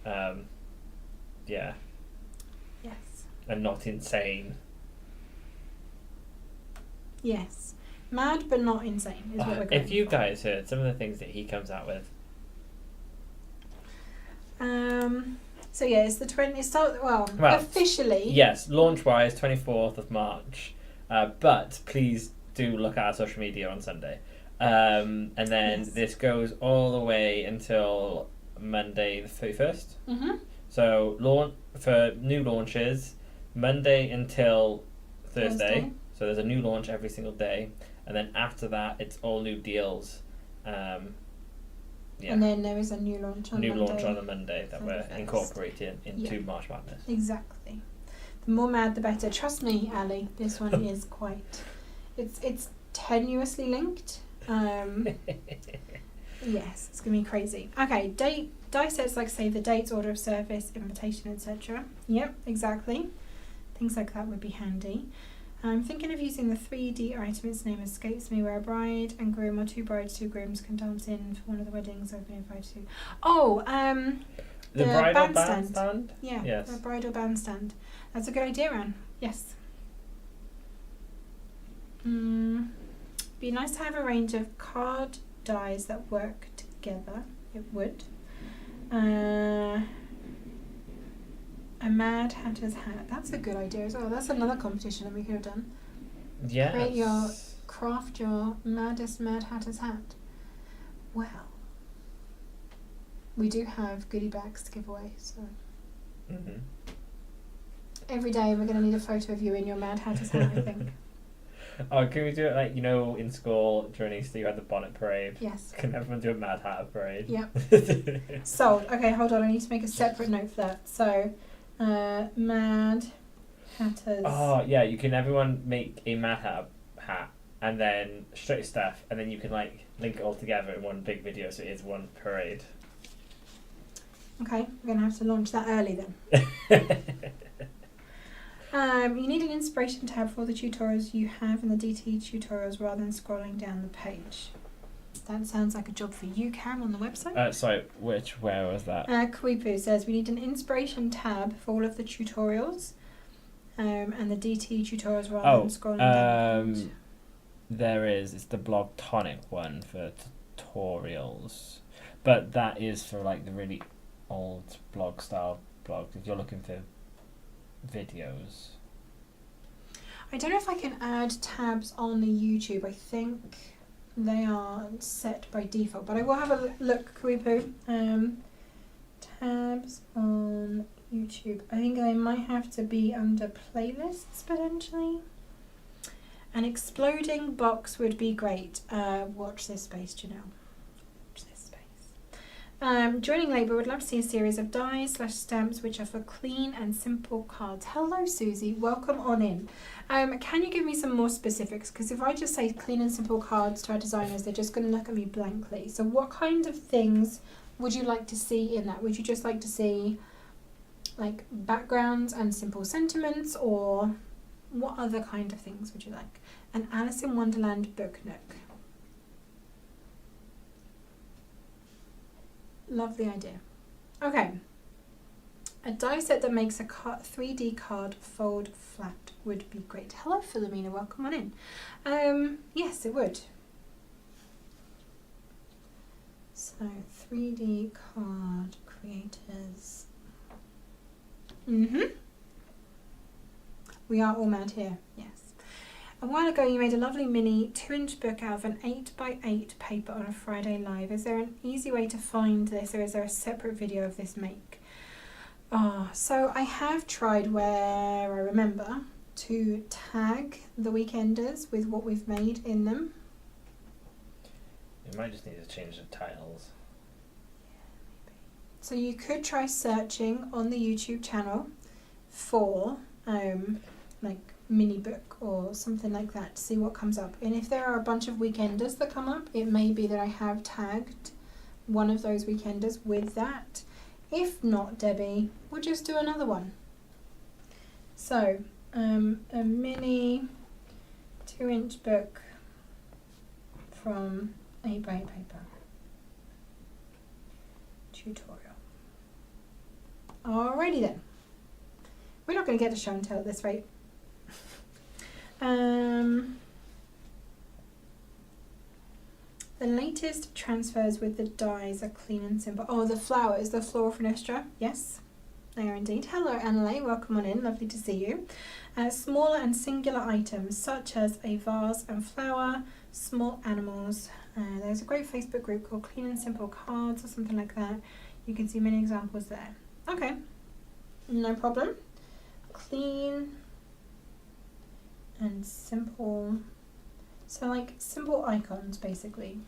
Yeah. Yes. And not insane. Yes. Mad but not insane is what we're going If you guys heard some of the things that he comes out with. So yeah, it's the 20. Well, officially. Yes, launch-wise, 24th of March. But please do look at our social media on Sunday. And then this goes all the way until Monday the 31st. Mm-hmm. So for new launches, Monday until Thursday. So there's a new launch every single day. And then after that, it's all new deals. Yeah. And then there is a new launch on Monday. Launch on a Monday that we're incorporating into March Madness. Exactly. The more mad, the better. Trust me, Ali. This one is quite. It's tenuously linked. Yes, it's gonna be crazy. Okay, die sets like say the dates, order of service, invitation, etc. Yep, exactly. Things like that would be handy. I'm thinking of using the 3D item, its name escapes me, where a bride and groom or two brides, two grooms can dance in for one of the weddings I've been invited to. Oh, the bridal bandstand? Yeah, yes. The bridal bandstand. That's a good idea, Anne. Yes. Be nice to have a range of card dies that work together. It would. A Mad Hatter's hat. That's a good idea as well. That's another competition that we could have done. Yes. Craft your maddest Mad Hatter's hat. Well, we do have goodie bags to give away, so every day we're going to need a photo of you in your Mad Hatter's hat, I think. Oh, can we do it like, you know, in school during Easter you had the bonnet parade? Yes. Can everyone do a Mad Hatter parade? Yep. Sold. Okay, hold on. I need to make a separate note for that. So, Mad Hatters. Oh, yeah, you can everyone make a Mad Hatter hat and then straight stuff, and then you can like link it all together in one big video so it is one parade. Okay, we're going to have to launch that early then. You need an inspiration tab for all the tutorials you have in the DT tutorials rather than scrolling down the page. That sounds like a job for you, Karen, on the website. Sorry, where was that? Kwipu says we need an inspiration tab for all of the tutorials and the DT tutorials rather than scrolling down the page. There is. It's the blog Tonic one for tutorials. But that is for like the really old blog style blogs if you're looking for videos. I don't know if I can add tabs on the YouTube. I think they are set by default, but I will have a look, Kwipu. Tabs on YouTube. I think they might have to be under playlists potentially. An exploding box would be great. Watch this space, Janelle. Watch this space. Joining Labour, would love to see a series of dies/stamps which are for clean and simple cards. Hello, Susie. Welcome on in. Can you give me some more specifics? Because if I just say clean and simple cards to our designers, they're just going to look at me blankly. So what kind of things would you like to see in that? Would you just like to see like backgrounds and simple sentiments, or what other kind of things would you like? An Alice in Wonderland book nook. Lovely idea. Okay. A die set that makes a 3D card fold flat would be great. Hello, Philomena. Welcome on in. Yes, it would. So, 3D card creators. We are all mad here. Yes. A while ago you made a lovely mini 2-inch book out of an 8x8 paper on a Friday Live. Is there an easy way to find this, or is there a separate video of this make? So I have tried, where I remember, to tag the Weekenders with what we've made in them. You might just need to change the titles. So you could try searching on the YouTube channel for like mini book or something like that to see what comes up. And if there are a bunch of Weekenders that come up, it may be that I have tagged one of those Weekenders with that. If not, Debbie, we'll just do another one. So a mini 2-inch book from 8x8 paper tutorial. Alrighty then. We're not going to get to show and tell at this rate. The latest transfers with the dies are clean and simple. Oh, the flowers, the Flora Finestra. Yes, they are indeed. Hello, Annalay. Welcome on in. Lovely to see you. Smaller and singular items such as a vase and flower, small animals. There's a great Facebook group called Clean and Simple Cards or something like that. You can see many examples there. Okay, no problem. Clean and simple. So like simple icons basically.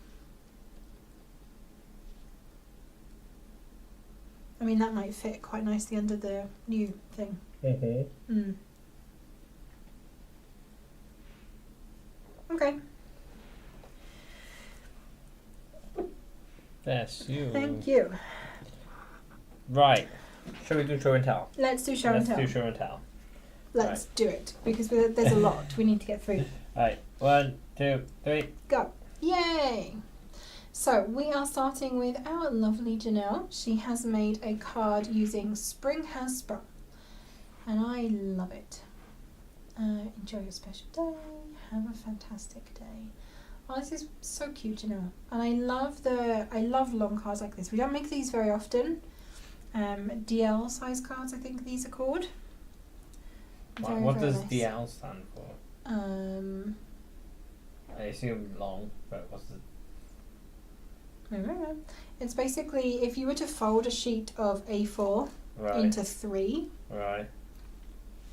I mean that might fit quite nicely under the new thing. Okay. That's you. Thank you. Right. Shall we do show and tell? Let's do show and tell. Let's do show and tell. Let's do it, because there's a lot we need to get through. Alright, 1, 2, 3. Go. Yay! So we are starting with our lovely Janelle. She has made a card using Spring Has Sprung, and I love it. Enjoy your special day. Have a fantastic day. Oh, this is so cute, Janelle. And I love long cards like this. We don't make these very often. DL size cards, I think these are called. What does nice. DL stand for? I assume long, but what's the... It's basically, if you were to fold a sheet of A4 into 3, right,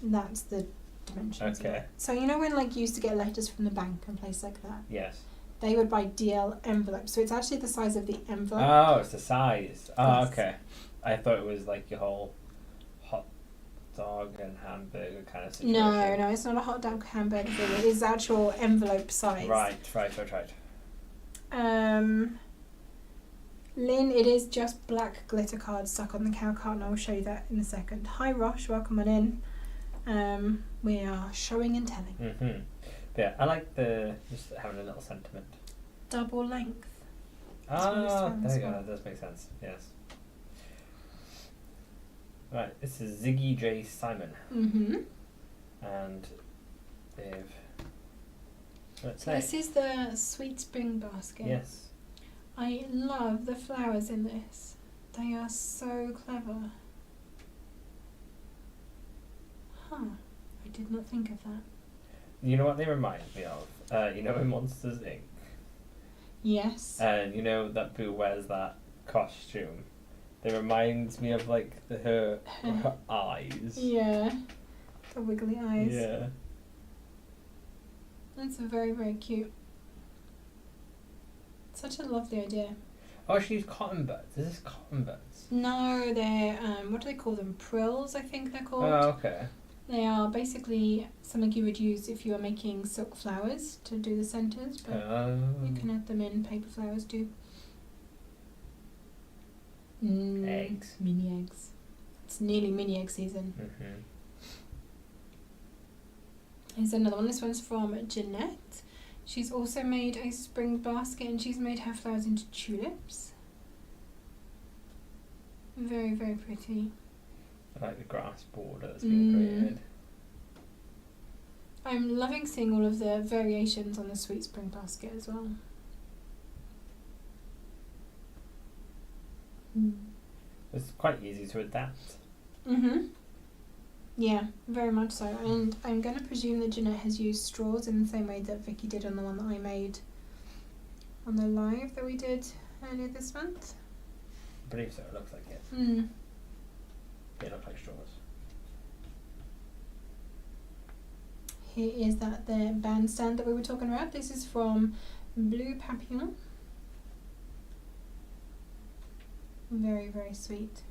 that's the dimensions. Okay. Of it. So you know when like you used to get letters from the bank and places like that? Yes. They would buy DL envelopes. So it's actually the size of the envelope. Oh, it's the size. Oh, Yes. okay. I thought it was like your whole hot dog and hamburger kind of situation. No, it's not a hot dog hamburger thing. It is actual envelope size. Right. Lynn, it is just black glitter cards stuck on the cow cart, and I will show you that in a second. Hi, Rosh. Welcome on in. We are showing and telling. Yeah, I like just having a little sentiment. Double length. Ah, there you go. That does make sense. Yes. Right, this is Ziggy J. Simon. And they've... So this is the Sweet Spring basket. Yes. I love the flowers in this. They are so clever. Huh. I did not think of that. You know what they remind me of? You know in Monsters, Inc.? Yes. And you know that Boo wears that costume? They reminds me of like her eyes. Yeah. The wiggly eyes. Yeah. That's very, very cute. Such a lovely idea. Oh, she used cotton buds. Is this cotton buds? No, they're what do they call them? Prills, I think they're called. Oh, okay. They are basically something you would use if you are making silk flowers to do the centres, but you can add them in paper flowers too. Eggs. Mini eggs. It's nearly mini egg season. Mm-hmm. Here's another one. This one's from Jeanette. She's also made a spring basket and she's made her flowers into tulips. Very, very pretty. I like the grass border that's been created. I'm loving seeing all of the variations on the sweet spring basket as well. It's quite easy to adapt. Yeah, very much so. And I'm going to presume that Jeanette has used straws in the same way that Vicky did on the one that I made on the live that we did earlier this month. I believe so. It looks like it. They look like straws. Here is the bandstand that we were talking about. This is from Blue Papillon. Very, very sweet.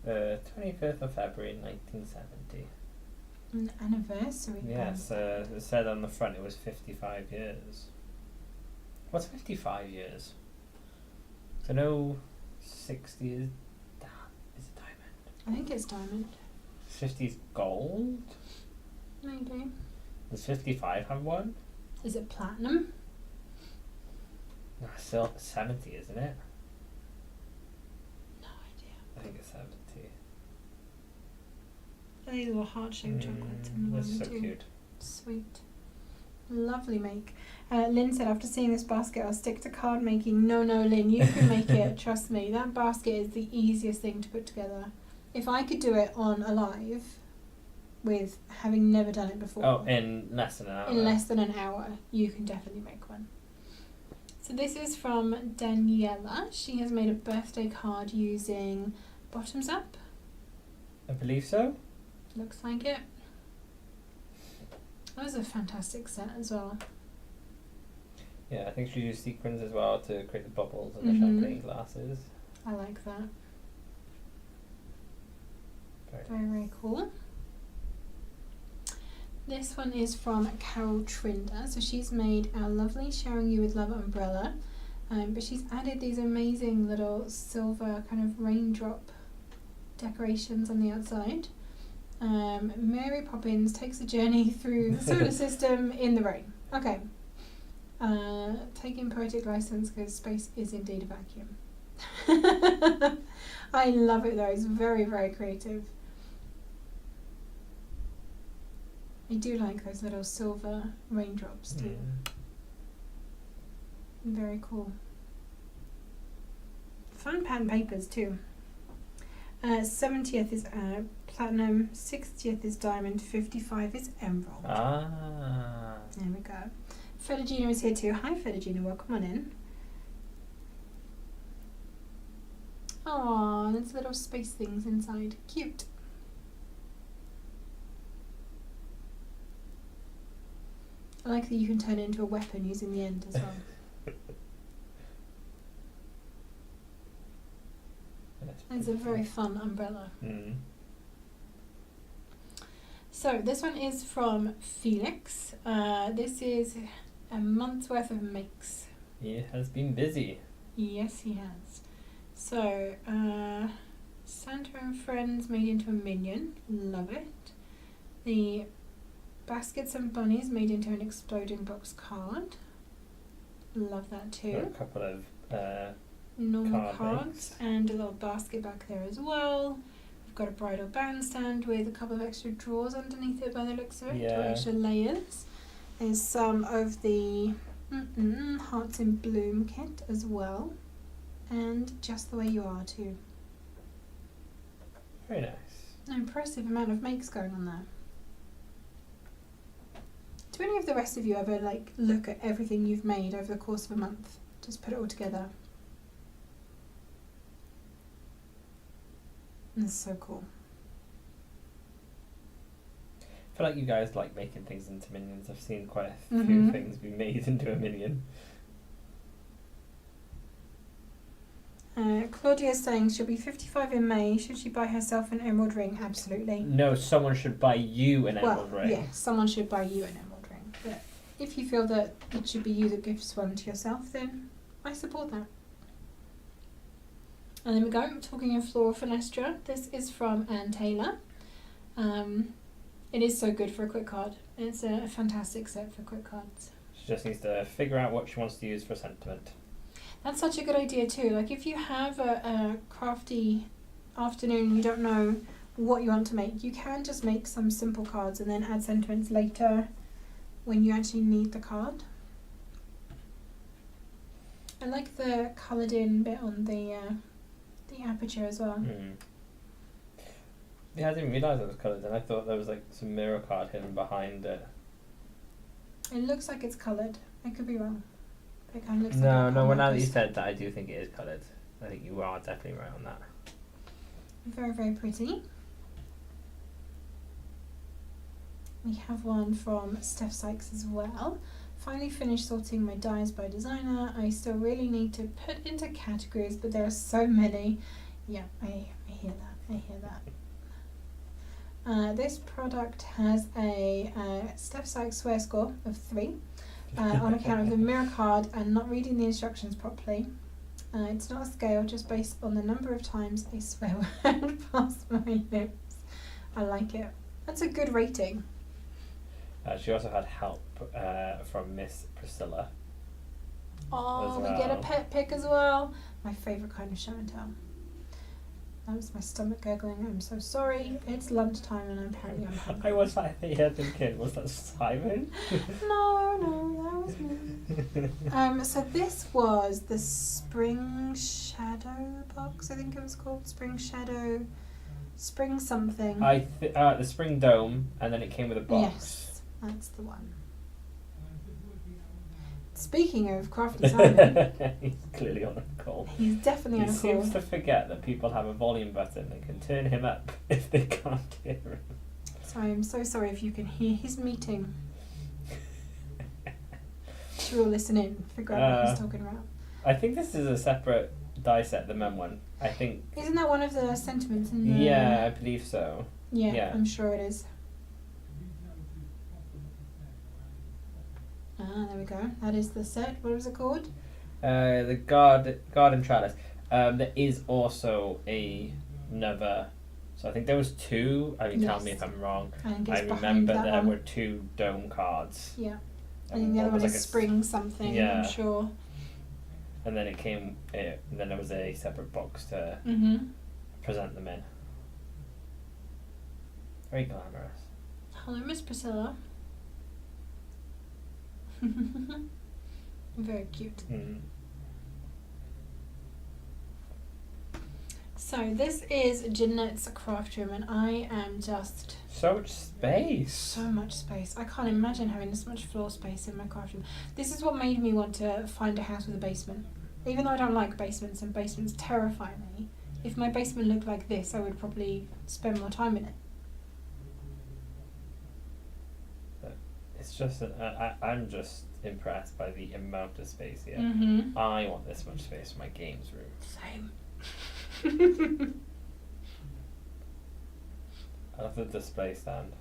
25th of February 1970. An anniversary. Yes, it said on the front it was 55 years. What's 55 years? So no 60 is it diamond? I think it's diamond. 50 is gold? Maybe. Does 55 have one? Is it platinum? No, still 70, isn't it? No idea. I think it's 70. And these little heart-shaped chocolates in the That's one so too. cute. Sweet. Lovely make. Lynn said, after seeing this basket, I'll stick to card making. No, Lynn, you can make it. Trust me. That basket is the easiest thing to put together. If I could do it on a live, with having never done it before. Oh, in less than an hour. In less than an hour, you can definitely make one. So this is from Daniela. She has made a birthday card using Bottoms Up. I believe so. Looks like it. That was a fantastic set as well. Yeah, I think she used sequins as well to create the bubbles and the Mhm. champagne glasses. I like that. Very Very, very cool. This one is from Carol Trinder. So she's made our lovely Sharing You With Love umbrella. But she's added these amazing little silver kind of raindrop decorations on the outside. Mary Poppins takes a journey through the solar system in the rain. Okay. Taking poetic license because space is indeed a vacuum. I love it though. It's very, very creative. I do like those little silver raindrops too. Very cool. Fun pattern papers too. 70th is platinum, 60th is diamond, 55 is emerald. Ah. There we go. Fedegina is here too. Hi Fedegina, welcome on in. Aww, there's little space things inside. Cute. I like that you can turn it into a weapon using the end as well. It's a very fun umbrella. So this one is from Felix. This is a month's worth of makes. He has been busy. Yes, he has. So Santa and Friends made into a minion. Love it. The Baskets and Bunnies made into an exploding box card. Love that too. There are a couple of Normal card cards and a little basket back there as well. We've got a bridal bandstand with a couple of extra drawers underneath it by the looks of it, or extra layers. There's some of the Hearts in Bloom kit as well, and Just the Way You Are too. Very nice. An impressive amount of makes going on there. Do any of the rest of you ever look at everything you've made over the course of a month? Just put it all together. That's so cool. I feel like you guys like making things into minions. I've seen quite a few things be made into a minion. Claudia's saying she'll be 55 in May. Should she buy herself an emerald ring? Absolutely. No, someone should buy you an Well, emerald ring. yeah, someone should buy you an emerald ring. But if you feel that it should be you that gives one to yourself, then I support that. And then we go, talking of Floral Finestra. This is from Anne Taylor. It is so good for a quick card. It's a fantastic set for quick cards. She just needs to figure out what she wants to use for sentiment. That's such a good idea too. Like if you have a crafty afternoon and you don't know what you want to make, you can just make some simple cards and then add sentiments later when you actually need the card. I like the coloured in bit on the aperture as well. Mm. Yeah, I didn't realise it was coloured, and I thought there was like some mirror card hidden behind it. It looks like it's coloured. I could be wrong. It kind of looks No, like no. Well, now that markers. you said that, I do think it is coloured. I think you are definitely right on that. Very, very pretty. We have one from Steph Sykes as well. Finally finished sorting my dies by designer. I still really need to put into categories, but there are so many. Yeah, I hear that. I hear that. This product has a Steph Sykes swear score of 3 on account of the mirror card and not reading the instructions properly. It's not a scale, just based on the number of times a swear word passed my lips. I like it. That's a good rating. She also had help from Miss Priscilla. Oh, As we get a well. pet pick as well. My favourite kind of show and tell. That was my stomach gurgling. I'm so sorry. It's lunchtime and apparently I'm hungry. I was like here thinking, was that Simon? No, that was me. So this was the Spring Shadow box, I think it was called. Spring Shadow, Spring something. The Spring Dome, and then it came with a box. Yes, that's the one. Speaking of Crafty Simon, He's clearly on a call. he's definitely He on a seems call. to forget that people have a volume button and can turn him up if they can't hear him. So I'm so sorry if you can hear his meeting. We'll listen in, figure out what he's talking about. I think this is a separate die set, the mem one. I think. Isn't that one of the sentiments in the... Yeah, I believe so. Yeah, I'm sure it is. Ah, there we go. That is the set. What was it called? The Garden Trellis. There is also another. So I think there was 2. I mean, tell me if I'm wrong. I think I it's remember behind that there one. were 2 dome cards. Yeah. I think the other one is Spring something, yeah. I'm sure. And then it came. And then there was a separate box to present them in. Very glamorous. Hello, Miss Priscilla. Very cute. Mm. So this is Jeanette's craft room, and I am just So much space. so much space. I can't imagine having this much floor space in my craft room. This is what made me want to find a house with a basement. Even though I don't like basements and basements terrify me, if my basement looked like this, I would probably spend more time in it. It's just, I'm just impressed by the amount of space here. Mm-hmm. I want this much space for my games room. Same. I love the display stand.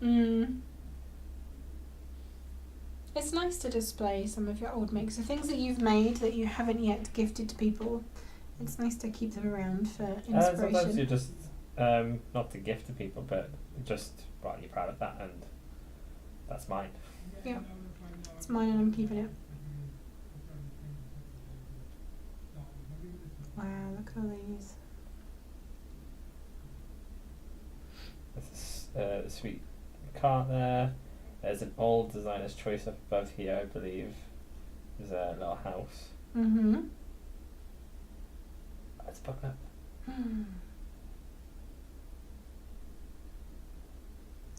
It's nice to display some of your old makes, the things that you've made that you haven't yet gifted to people. It's nice to keep them around for Sometimes inspiration. you just, not to gift to people, but just, well, you're proud of that, and that's mine. Yeah, it's mine and I'm keeping it. Wow, look at all these. There's a sweet cart there. There's an old designer's choice up above here, I believe. There's a little house. Mm-hmm. Let's book up.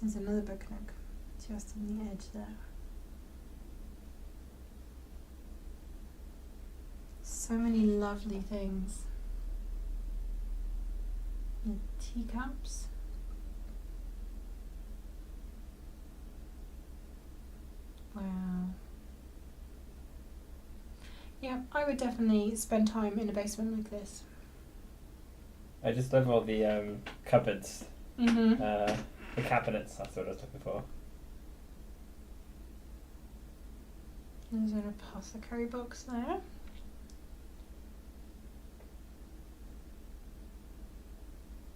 There's another book nook just on the edge there. So many lovely things. The teacups. Wow. Yeah, I would definitely spend time in a basement like this. I just love all the cupboards. Mm-hmm. The cabinets, that's what I was looking for. There's an apothecary box there.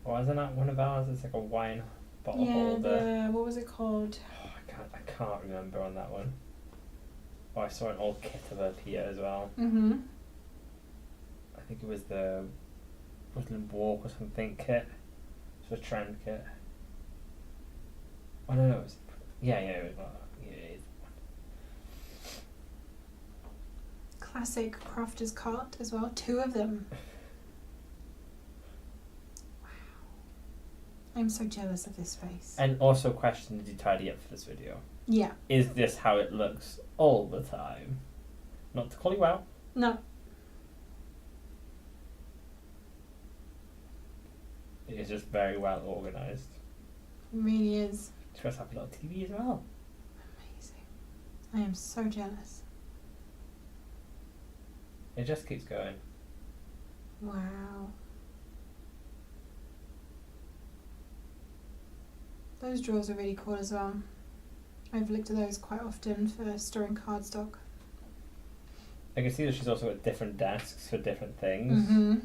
Oh, isn't that one of ours? It's like a wine bottle Yeah, holder. what was it called? Oh, I can't remember on that one. Oh, I saw an old kit of her here as well. Mm-hmm. I think it was the Woodland Walk or something kit. It was a trend kit. Oh no, it was. Yeah, it was. It is. Classic crafter's cart as well. 2 of them. Wow. I'm so jealous of this space. And also, question: did you tidy up for this video? Yeah. Is this how it looks all the time? Not to call you out. No. It is just very well organised. It really is. She must have a lot of TV as well. Amazing. I am so jealous. It just keeps going. Wow. Those drawers are really cool as well. I've looked at those quite often for storing cardstock. I can see that she's also got different desks for different things. Mm-hmm.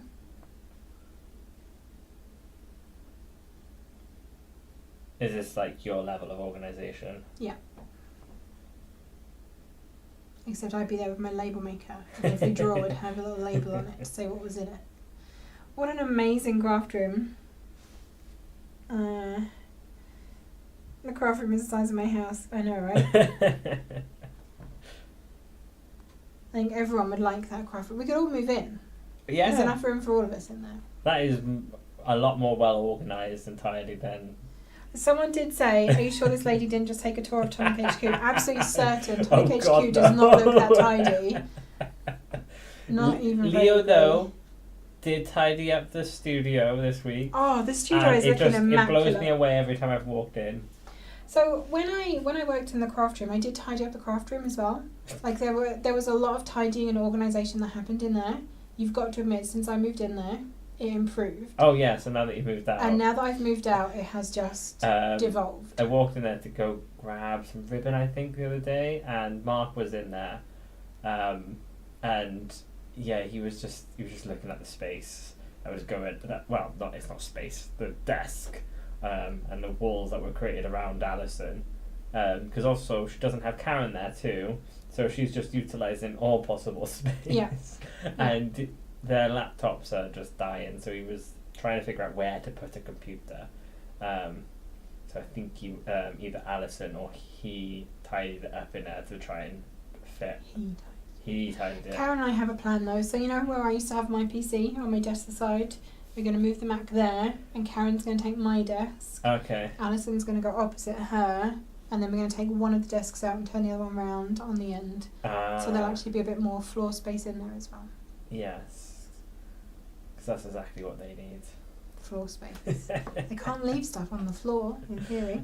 Is this like your level of organisation? Yeah. Except I'd be there with my label maker, and every drawer would have a little label on it to say what was in it. What an amazing craft room. The craft room is the size of my house. I know, right? I think everyone would like that craft room. We could all move in. Yeah. There's enough room for all of us in there. That is a lot more well organised entirely than... Someone did say, are you sure this lady didn't just take a tour of Tonic HQ? Absolutely certain. Tonic Oh, HQ God, does not look that no. tidy. Not even Leo, vaguely. though, did tidy up the studio this week. Oh, the studio and is it looking immaculate. It blows me away every time I've walked in. So when I worked in the craft room, I did tidy up the craft room as well. Like there was a lot of tidying and organisation that happened in there. You've got to admit, since I moved in there, it improved. Oh yeah, so now that you've moved out. And now that I've moved out, it has just devolved. I walked in there to go grab some ribbon, I think, the other day, and Mark was in there, and yeah, he was just looking at the space. I was going, it's not space, the desk, and the walls that were created around Alison, because also she doesn't have Karen there too, so she's just utilising all possible space. Yeah. And their laptops are just dying, so he was trying to figure out where to put a computer. So I think either Alison or he tidied it up in there to try and fit. He tidied it. Karen and I have a plan though. So you know where I used to have my PC on my desk aside? We're going to move the Mac there, and Karen's going to take my desk. Okay. Alison's going to go opposite her, and then we're going to take one of the desks out and turn the other one round on the end. So there'll actually be a bit more floor space in there as well. Yes. Because that's exactly what they need. Floor space. They can't leave stuff on the floor, in theory.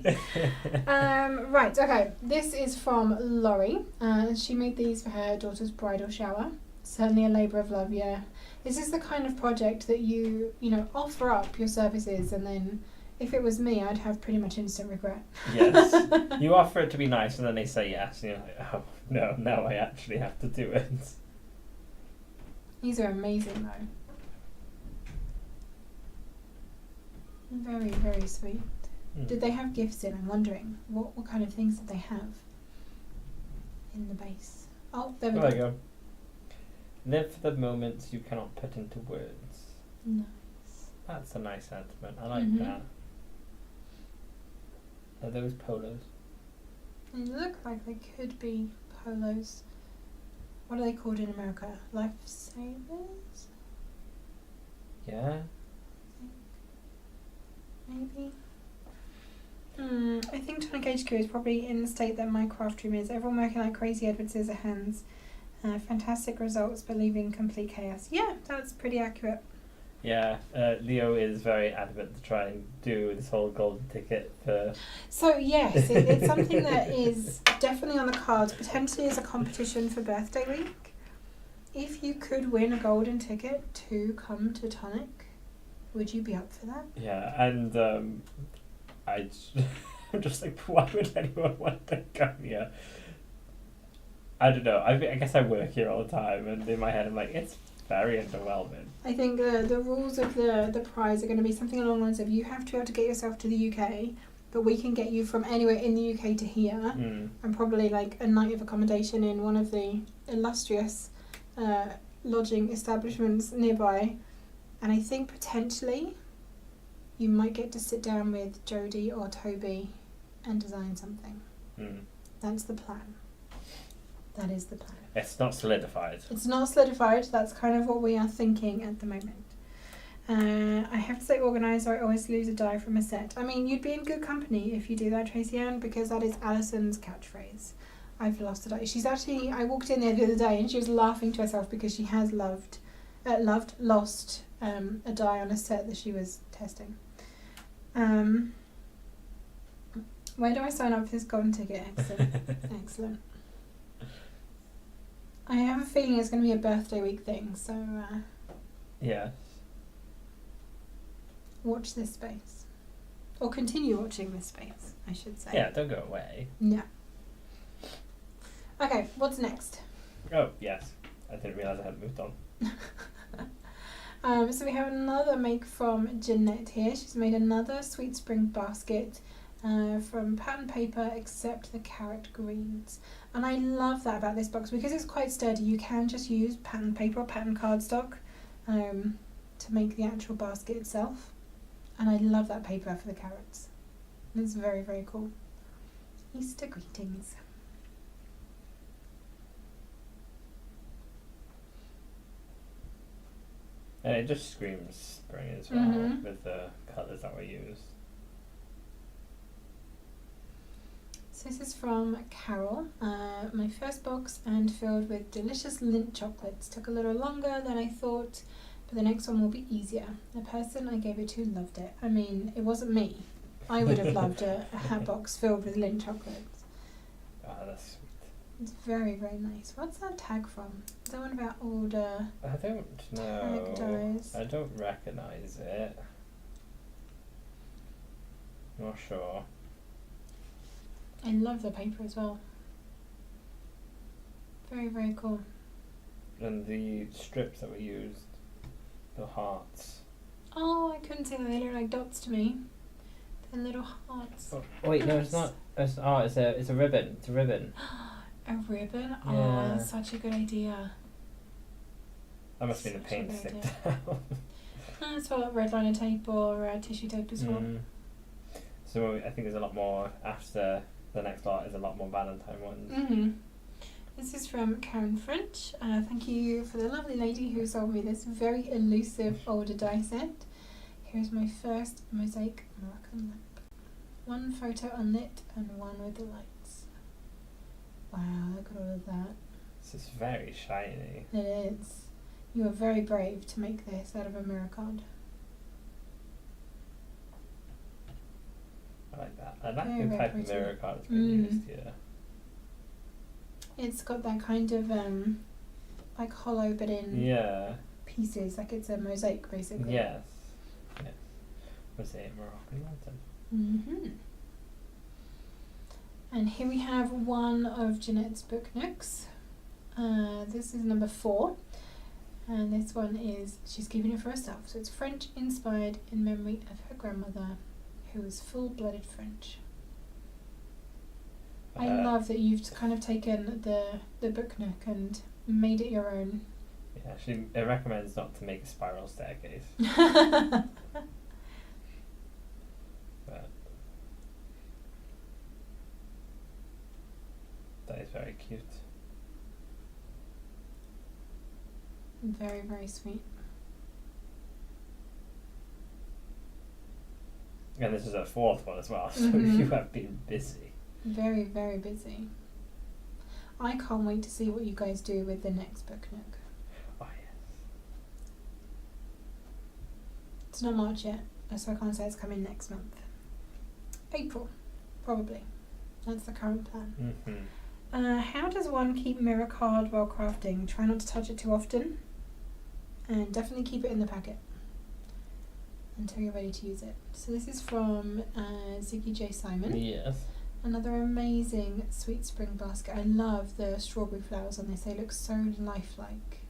Right, okay. This is from Laurie. She made these for her daughter's bridal shower. Certainly a labour of love, yeah. This is the kind of project that you offer up your services, and then if it was me, I'd have pretty much instant regret. Yes. You offer it to be nice, and then they say yes, and you're like, oh, no, now I actually have to do it. These are amazing, though. Very, very sweet. Did they have gifts in? I'm wondering. What kind of things did they have in the base? Oh, there we There you go. Live for the moments you cannot put into words. Nice. That's a nice sentiment. I like Mhm. that. Are those polos? They look like they could be polos. What are they called in America? Lifesavers? Yeah. Maybe. I think Tonic HQ is probably in the state that my craft room is. Everyone working like crazy Edward Scissorhands. Fantastic results, but leaving complete chaos. Yeah, that's pretty accurate. Yeah, Leo is very adamant to try and do this whole golden ticket for... So yes, it's something that is definitely on the cards, potentially as a competition for birthday week. If you could win a golden ticket to come to Tonic, Would you be up for that? Yeah, and I'm just like, why would anyone want to come here? I don't know. I guess I work here all the time, and in my head I'm like, it's very underwhelming. I think the rules of the prize are going to be something along the lines of you have to be able to get yourself to the UK, but we can get you from anywhere in the UK to here, and probably like a night of accommodation in one of the illustrious lodging establishments nearby. And I think potentially you might get to sit down with Jodie or Toby and design something. That's the plan. That is the plan. It's not solidified. It's not solidified. That's kind of what we are thinking at the moment. I have to say organised, or I always lose a die from a set. I mean, you'd be in good company if you do that, Tracy Ann, because that is Alison's catchphrase. I've lost a die. She's actually, I walked in there the other day and she was laughing to herself because she has lost a die on a set that she was testing. Where do I sign up for this golden ticket? Excellent. Excellent. I have a feeling it's going to be a birthday week thing, so Yes. watch this space. Or continue watching this space, I should say. Yeah, don't go away. Yeah. Okay, what's next? Oh, yes. I didn't realise I hadn't moved on. So we have another make from Jeanette here. She's made another Sweet Spring basket from pattern paper, except the carrot greens. And I love that about this box because it's quite sturdy. You can just use pattern paper or pattern cardstock to make the actual basket itself. And I love that paper for the carrots. It's very, very cool. Easter greetings. And it just screams spring as well with the colours that were used. So this is from Carol, my first box and filled with delicious Lindt chocolates. Took a little longer than I thought, but the next one will be easier. The person I gave it to loved it. I mean, it wasn't me. I would have loved a hat box filled with Lindt chocolates. Oh, that's sweet. It's very, very nice. What's that tag from? Is that one about older I don't know. tag dies? I don't recognise it. Not sure. I love the paper as well. Very, very cool. And the strips that were used, the hearts. Oh, I couldn't see that. They look like dots to me. They're little hearts. Oh, wait, no, it's not. It's a ribbon. It's a ribbon. A ribbon? Oh, Yeah. that's such a good idea. That must have been a Such pain a to good stick idea. down. That's what red liner tape or tissue tape is for. So I think there's a lot more after the next lot. Is a lot more Valentine ones. Mm-hmm. This is from Karen French. Thank you for the lovely lady who sold me this very elusive older die set. Here's my first mosaic Moroccan lamp. One photo unlit and one with the lights. Wow, look at all of that. This is very shiny. It is. You are very brave to make this out of a mirror card. I like that. I like Very, the very type of pretty. mirror card that's been used here. It's got that kind of like hollow but in Yeah. pieces, like it's a mosaic basically. Yes. Yes. Was it Moroccan lantern? Mm-hmm. And here we have one of Jeanette's book nooks. This is number 4. And this one is, she's keeping it for herself. So it's French inspired in memory of her grandmother, who was full-blooded French. I love that you've kind of taken the book nook and made it your own. Yeah, it recommends not to make a spiral staircase. But that is very cute. Very, very sweet. And this is a 4th one as well, so Mhm. you have been busy. Very, very busy. I can't wait to see what you guys do with the next book nook. Oh yes. It's not March yet, so I can't say it's coming next month. April, probably. That's the current plan. Mm-hmm. How does one keep mirror card while crafting? Try not to touch it too often. And definitely keep it in the packet. until you're ready to use it. So this is from Ziggy J. Simon. Yes. Another amazing sweet spring basket. I love the strawberry flowers on this. They look so lifelike.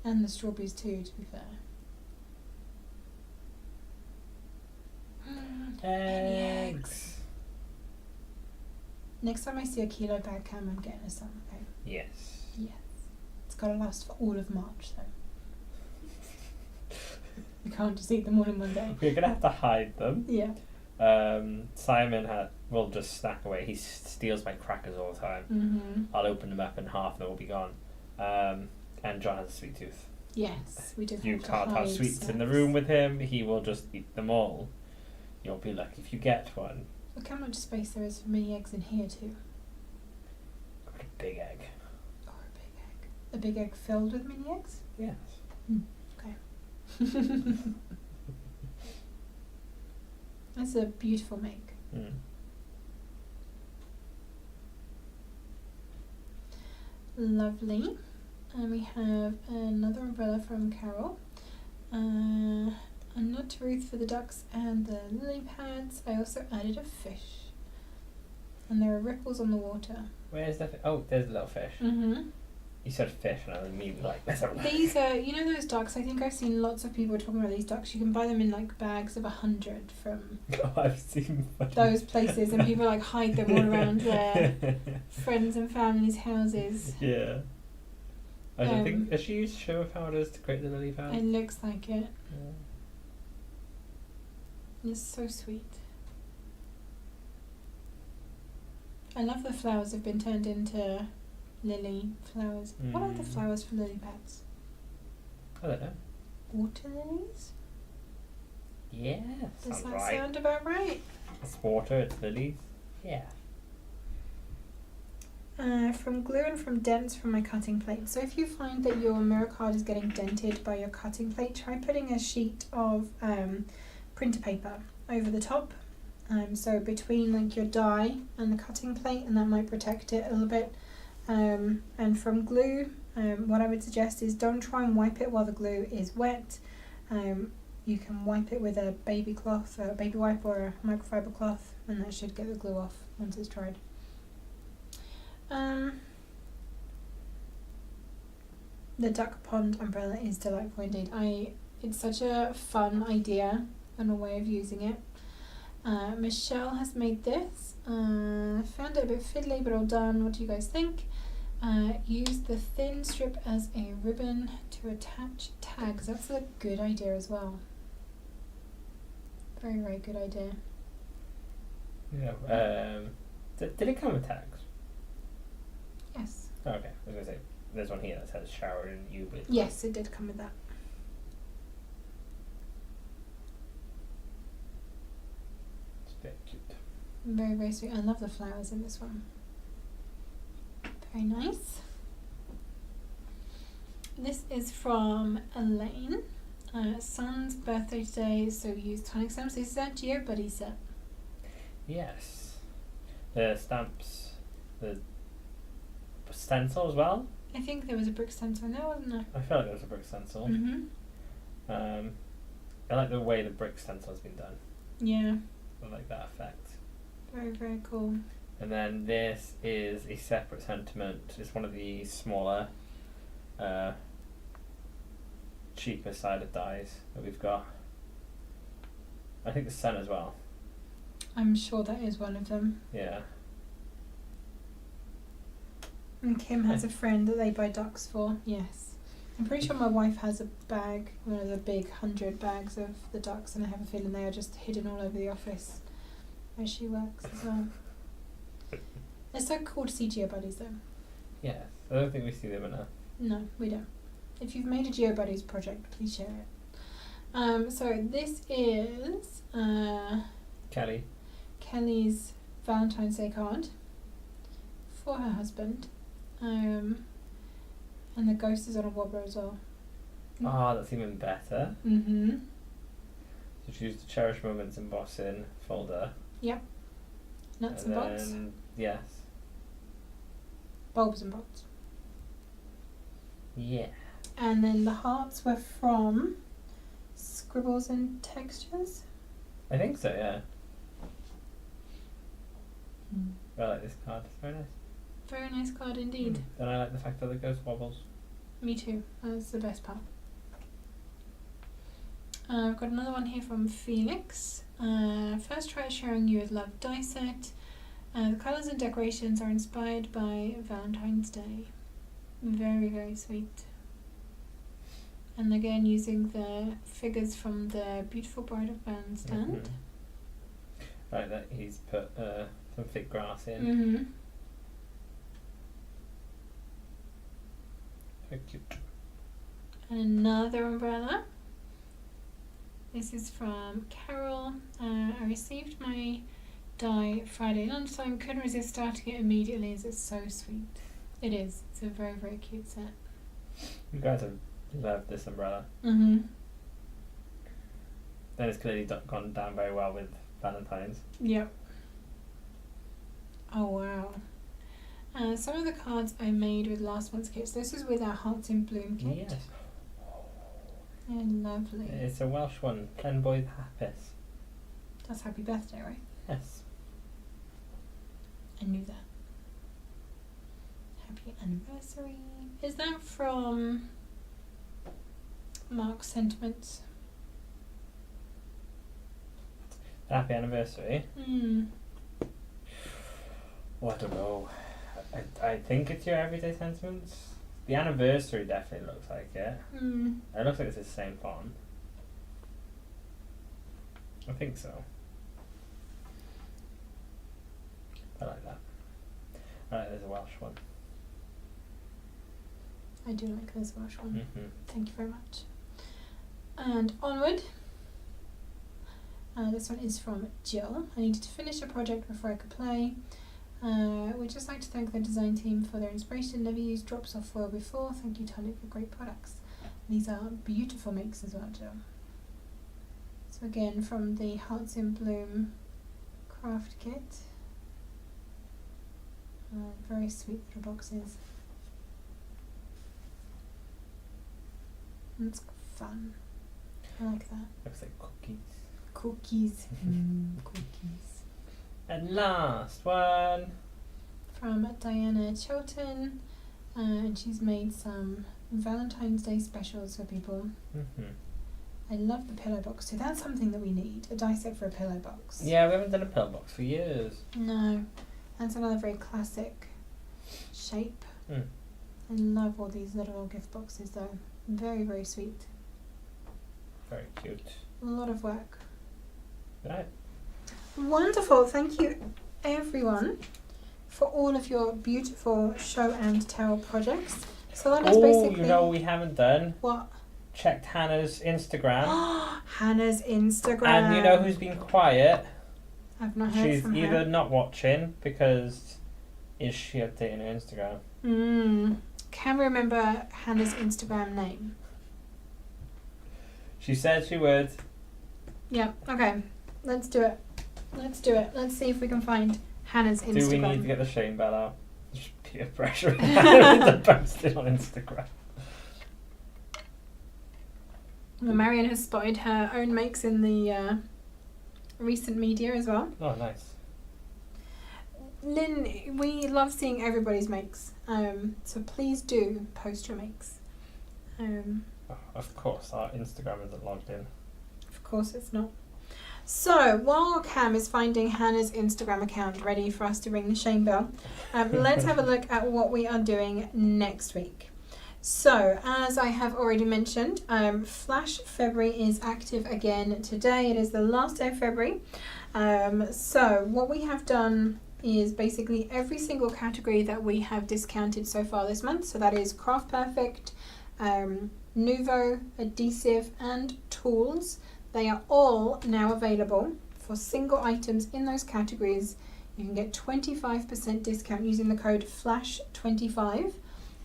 And the strawberries too, to be fair. Eggs. Next time I see a kilo bag cam, I'm getting us some, okay? Yes. Yes. It's got to last for all of March, though. You can't just eat them all in one day. We're gonna have to hide them. Yeah. Simon will just snack away. He steals my crackers all the time. Mm-hmm. I'll open them up and half of them will be gone. And John has a sweet tooth. Yes, we do. You have to can't have hide sweets in the snacks. room with him. He will just eat them all. You'll be lucky if you get one. Look how much space there is for mini eggs in here too. Like a big egg. Or a big egg. A big egg filled with mini eggs? Yes. Okay. That's a beautiful make. Mm. Lovely. And we have another umbrella from Carol. A nod to Ruth for the ducks and the lily pads. I also added a fish. And there are ripples on the water. Where's the oh, there's a little fish. Mm-hmm. You said fish and I was immediately like, let's have a look. These are, you know those ducks? I think I've seen lots of people talking about these ducks. You can buy them in like bags of 100 from Oh, I've seen those places, and people like hide them all around their friends and family's houses. Yeah. I don't think, has she used sugar powders to create the lily pad? It looks like it. Yeah. It's so sweet. I love the flowers have been turned into lily flowers. What are the Mm. flowers for lily pads? I don't know. Water lilies? Yeah, Does sounds that right. sound about right? It's water, it's lilies. Yeah. From glue and from dents from my cutting plate. So if you find that your mirror card is getting dented by your cutting plate, try putting a sheet of printer paper over the top. So between like your die and the cutting plate, and that might protect it a little bit. And from glue, what I would suggest is don't try and wipe it while the glue is wet. You can wipe it with a baby cloth, a baby wipe or a microfiber cloth, and that should get the glue off once it's dried. The duck pond umbrella is delightful indeed. It's such a fun idea and a way of using it. Michelle has made this. Found it a bit fiddly, but all done. What do you guys think? Use the thin strip as a ribbon to attach tags. That's a good idea as well. Very, very good idea. Yeah. Did it come with tags? Yes. Oh, okay. I was going to say, there's one here that says shower in you with. Yes, it did come with that. It's very cute. Very, very sweet. I love the flowers in this one. Very nice. This is from Elaine. Son's birthday today, so we use Tonic Stamps. This is our Geo Buddy set. Yes. The stamps, the stencil as well. I think there was a brick stencil in there, wasn't there? I feel like there was a brick stencil. Mm-hmm. I like the way the brick stencil has been done. Yeah. I like that effect. Very, very cool. And then this is a separate sentiment. It's one of the smaller, cheaper sided dies that we've got. I think the sun as well. I'm sure that is one of them. Yeah. And Kim has a friend that they buy ducks for. Yes. I'm pretty sure my wife has a bag, one of the big 100 bags of the ducks, and I have a feeling they are just hidden all over the office where she works as well. It's so cool to see Geo Buddies though. Yeah. I don't think we see them enough. No, we don't. If you've made a Geo Buddies project, please share it. So this is Kelly's Valentine's Day card for her husband. And the ghost is on a wobbler as well. That's even better. Mm-hmm. So choose the Cherish Moments embossing folder. Yep. Nuts and bolts. Yes. Bulbs and bolts. Yeah. And then the hearts were from Scribbles and Textures. I think so, yeah. I like this card. It's very nice. Very nice card indeed. And I like the fact that the ghost wobbles. Me too. That's the best part. I've got another one here from Felix. First try sharing you with love die set. The colours and decorations are inspired by Valentine's Day. Very, very sweet. And again, using the figures from the Beautiful Bride of Bandstand. I like that he's put some fig grass in. Mm-hmm. Very cute. And another umbrella. This is from Carol. I received my die Friday lunchtime. Couldn't resist starting it immediately as it's so sweet. It is. It's a very, very cute set. You guys have loved this umbrella. Mm-hmm. That has clearly gone down very well with Valentine's. Yep. Oh, wow. Some of the cards I made with last month's kits. This is with our Hearts in Bloom kit. Yes. Yeah, lovely. It's a Welsh one. Penboyd Hapus. That's Happy Birthday, right? Yes. I knew that. Happy Anniversary. Is that from Mark's Sentiments? Happy Anniversary. Oh, I don't know. I think it's your Everyday Sentiments. The Anniversary definitely looks like it. It looks like it's the same font. I think so. I like that. Alright, there's a Welsh one. I do like this Welsh one. Mm-hmm. Thank you very much. And onward. This one is from Jill. I needed to finish a project before I could play. We'd just like to thank the design team for their inspiration. Never used drops or foil before. Thank you, Tonic, for great products. These are beautiful makes as well, Jill. So again, from the Hearts in Bloom craft kit. Very sweet little boxes. It's fun. I like that. Looks like cookies. Cookies. Cookies. And last one. From Diana Chilton. And she's made some Valentine's Day specials for people. I love the pillow box too. That's something that we need. A die set for a pillow box. Yeah, we haven't done a pillow box for years. No. That's another very classic shape. I love all these little gift boxes though. Very, very sweet. Very cute. A lot of work. Right. Wonderful. Thank you everyone for all of your beautiful show and tell projects. So that is basically... you know what we haven't done? What? Checked Hannah's Instagram. Hannah's Instagram. And you know who's been quiet? I've not heard from her. She's either not watching because is she updating her Instagram? Can we remember Hannah's Instagram name? She said she would. Yeah, okay. Let's do it. Let's do it. Let's see if we can find Hannah's Instagram. Do we need to get the shame bell out? Just peer pressure to post it on Instagram. Well, Marion has spotted her own makes in the recent media as well. Oh, nice. Lynn, we love seeing everybody's makes. So please do post your makes. Of course, our Instagram isn't logged in. Of course it's not. So, while Cam is finding Hannah's Instagram account ready for us to ring the shame bell, let's have a look at what we are doing next week. So, as I have already mentioned, Flash February is active again today. It is the last day of February. So, what we have done is basically every single category that we have discounted so far this month. So that is Craft Perfect, Nuvo, Adhesive and Tools. They are all now available for single items in those categories. You can get 25% discount using the code FLASH25.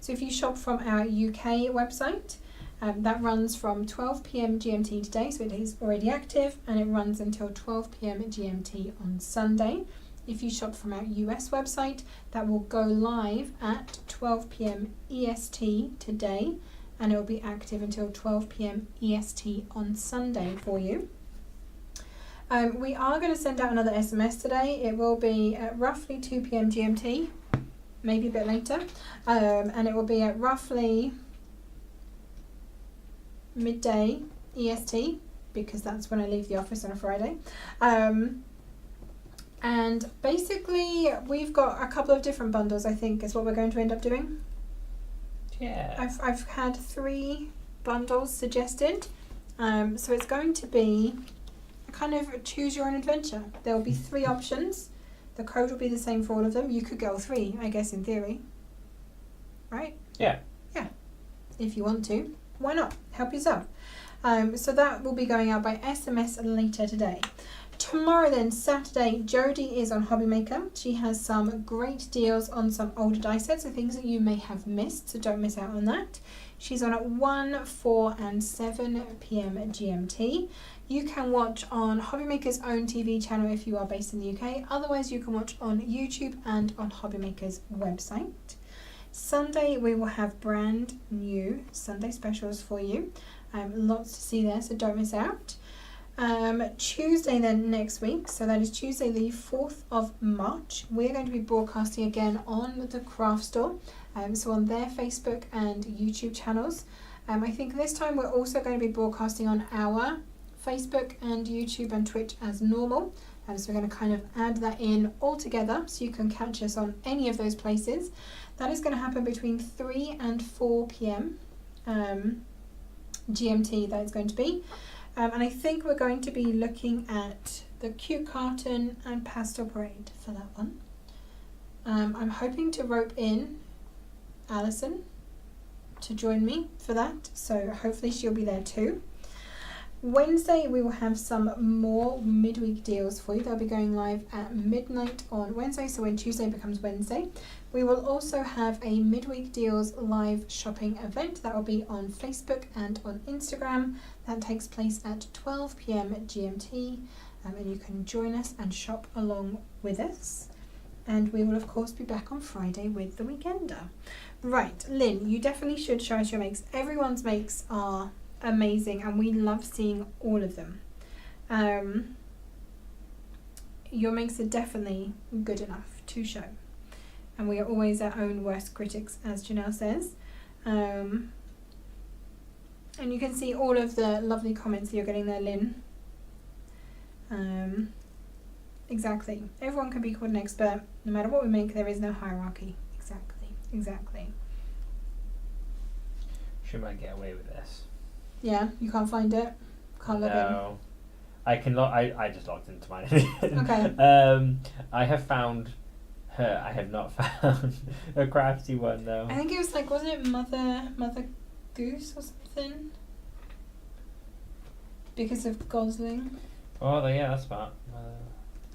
So if you shop from our UK website, that runs from 12 PM GMT today, so it is already active, and it runs until 12 PM GMT on Sunday. If you shop from our US website, that will go live at 12 PM EST today, and it will be active until 12 p.m. EST on Sunday for you. We are going to send out another SMS today. It will be at roughly 2 p.m. GMT, maybe a bit later, and it will be at roughly midday EST, because that's when I leave the office on a Friday. And basically we've got a couple of different bundles, I think, is what we're going to end up doing. Yeah. I've had 3 bundles suggested. So it's going to be a kind of choose your own adventure. There will be 3 options. The code will be the same for all of them. You could get all 3, I guess, in theory. Right? Yeah. Yeah. If you want to. Why not? Help yourself. So that will be going out by SMS later today. Tomorrow then, Saturday, Jodie is on Hobby Maker. She has some great deals on some older die sets, so things that you may have missed, so don't miss out on that. She's on at 1, 4 and 7 p.m. GMT. You can watch on Hobby Maker's own TV channel if you are based in the UK. Otherwise, you can watch on YouTube and on Hobby Maker's website. Sunday, we will have brand new Sunday specials for you. Lots to see there, so don't miss out. Tuesday then next week, so that is Tuesday the 4th of March, we're going to be broadcasting again on the Craft Store, so on their Facebook and YouTube channels. I think this time we're also going to be broadcasting on our Facebook and YouTube and Twitch as normal, so we're going to kind of add that in all together so you can catch us on any of those places. That is going to happen between 3 and 4 p.m. GMT, that is going to be. And I think we're going to be looking at the Cute Carton and Pastel Parade for that one. I'm hoping to rope in Alison to join me for that, so hopefully she'll be there too. Wednesday we will have some more midweek deals for you. They'll be going live at midnight on Wednesday, so when Tuesday becomes Wednesday. We will also have a midweek deals live shopping event that will be on Facebook and on Instagram. That takes place at 12 p.m. GMT, and you can join us and shop along with us. And we will of course be back on Friday with the Weekender. Right, Lynn, you definitely should show us your makes. Everyone's makes are amazing and we love seeing all of them. Your makes are definitely good enough to show, and we are always our own worst critics, as Janelle says. And you can see all of the lovely comments that you're getting there, Lynn. Exactly, everyone can be called an expert. No matter what we make, there is no hierarchy. Exactly. She might get away with this. Yeah, you can't find it. Can't log in. No, I can I just logged into mine. Okay. I have found her. I have not found a Crafty one though. I think it was like, wasn't it Mother Goose or something? Because of Gosling. Oh yeah, that's smart.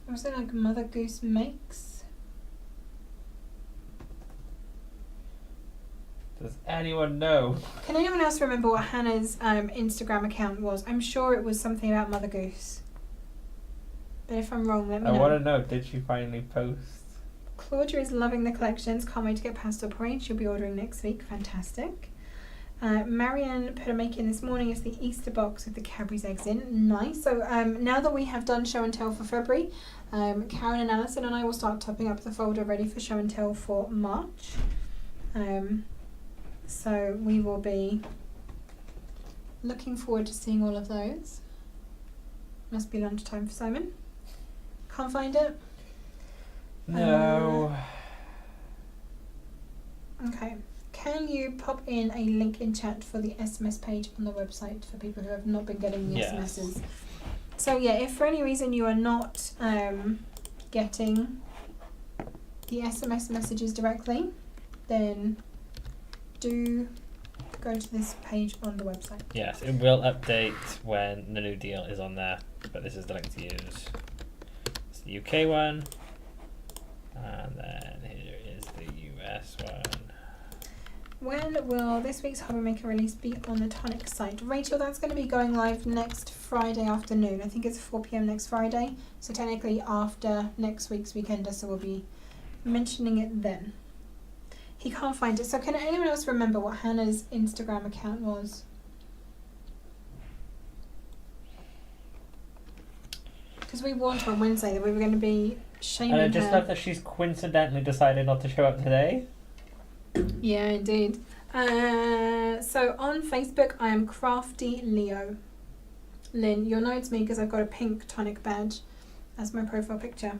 Was it like Mother Goose Makes? Does anyone know? Can anyone else remember what Hannah's Instagram account was? I'm sure it was something about Mother Goose. But if I'm wrong, let me know. I want to know, did she finally post? Claudia is loving the collections. Can't wait to get Pastel Parade. She'll be ordering next week. Fantastic. Marianne put a make in this morning. It's the Easter box with the Cadbury's eggs in. Nice. So now that we have done show and tell for February, Karen and Alison and I will start topping up the folder ready for show and tell for March. So we will be looking forward to seeing all of those. Must be lunchtime for Simon. Can't find it? No. Okay. Can you pop in a link in chat for the SMS page on the website for people who have not been getting the SMSs? So yeah, if for any reason you are not getting the SMS messages directly, then do go to this page on the website. Yes, it will update when the new deal is on there, but this is the link to use. It's the UK one, and then here is the US one. When will this week's Hobby Maker release be on the Tonic site? Rachel, that's going to be going live next Friday afternoon. I think it's 4 p.m. next Friday, so technically after next week's Weekender, so we'll be mentioning it then. he can't find it. So can anyone else remember what Hannah's Instagram account was? Because we warned her on Wednesday that we were going to be shaming And I just her. love that she's coincidentally decided not to show up today. Yeah, indeed. So on Facebook, I am Crafty Leo. Lynn, you'll know it's me because I've got a pink Tonic badge as my profile picture.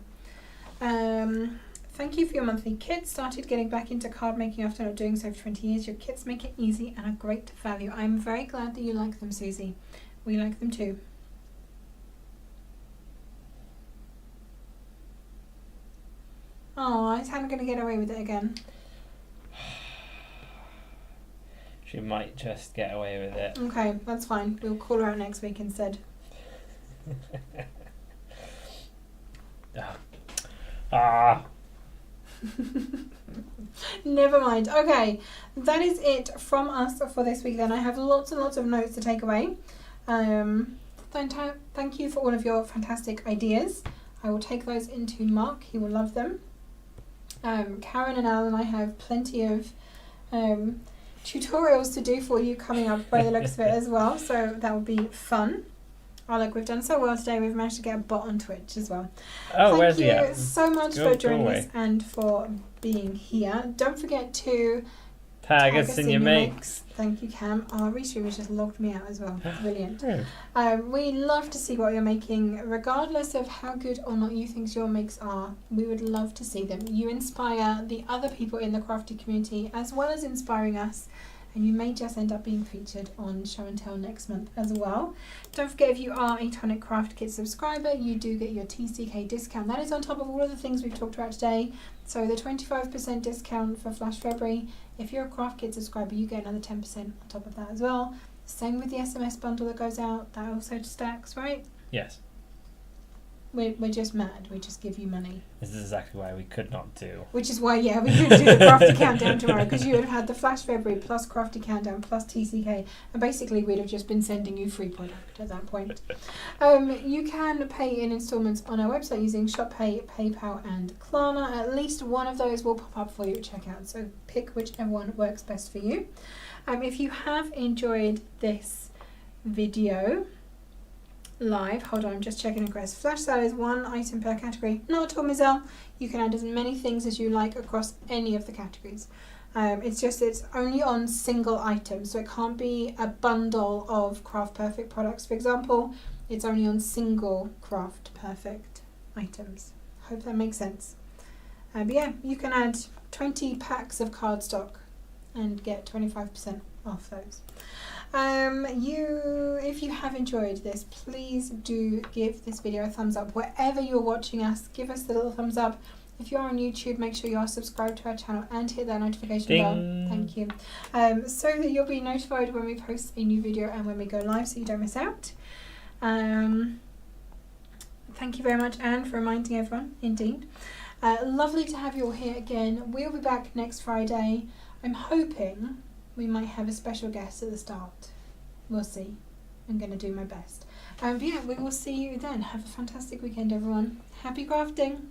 Thank you for your monthly kits. Started getting back into card making after not doing so for 20 years. Your kits make it easy and are great value. I'm very glad that you like them, Susie. We like them too. Oh, is Hannah going to get away with it again? She might just get away with it. Okay, that's fine. We'll call her out next week instead. Ah. Never mind. Okay, that is it from us for this week then. I have lots and lots of notes to take away. Thank you for all of your fantastic ideas. I will take those into Mark. He will love them. Karen and Al and I have plenty of tutorials to do for you coming up by the looks of it as well, so that will be fun. Oh look, we've done so well today. We've managed to get a bot on Twitch as well. Oh, where's he Thank at? you so much Go for joining away. us and for being here. Don't forget to Tag us in your makes. Thank you, Cam. Oh, Restream has just logged me out as well. Brilliant. Oh. We love to see what you're making, regardless of how good or not you think your makes are. We would love to see them. You inspire the other people in the crafty community as well as inspiring us, and you may just end up being featured on Show and Tell next month as well. Don't forget, if you are a Tonic Craft Kit subscriber, you do get your TCK discount. That is on top of all of the things we've talked about today. So the 25% discount for Flash February. If you're a Craft Kit subscriber, you get another 10% on top of that as well. Same with the SMS bundle that goes out. That also stacks, right? Yes. We're just mad. We just give you money. This is exactly why we could not do. Which is why, yeah, we couldn't do the Crafty Countdown tomorrow, because you would have had the Flash February plus Crafty Countdown plus TCK, and basically we'd have just been sending you free product at that point. You can pay in installments on our website using ShopPay, PayPal and Klarna. At least one of those will pop up for you at checkout, so pick whichever one works best for you. If you have enjoyed this video live, hold on, I'm just checking across. Flash sale is one item per category. Not at all, Mizelle. You can add as many things as you like across any of the categories. It's only on single items, so it can't be a bundle of Craft Perfect products, for example. It's only on single Craft Perfect items. Hope that makes sense. But yeah, you can add 20 packs of cardstock and get 25% off those. If you have enjoyed this, please do give this video a thumbs up. Wherever you're watching us, give us the little thumbs up. If you are on YouTube, make sure you are subscribed to our channel and hit that notification bell. Thank you. So that you'll be notified when we post a new video and when we go live, so you don't miss out. Thank you very much, Anne, for reminding everyone, indeed. Lovely to have you all here again. We'll be back next Friday. I'm hoping we might have a special guest at the start. We'll see. I'm going to do my best. But yeah, we will see you then. Have a fantastic weekend, everyone. Happy crafting!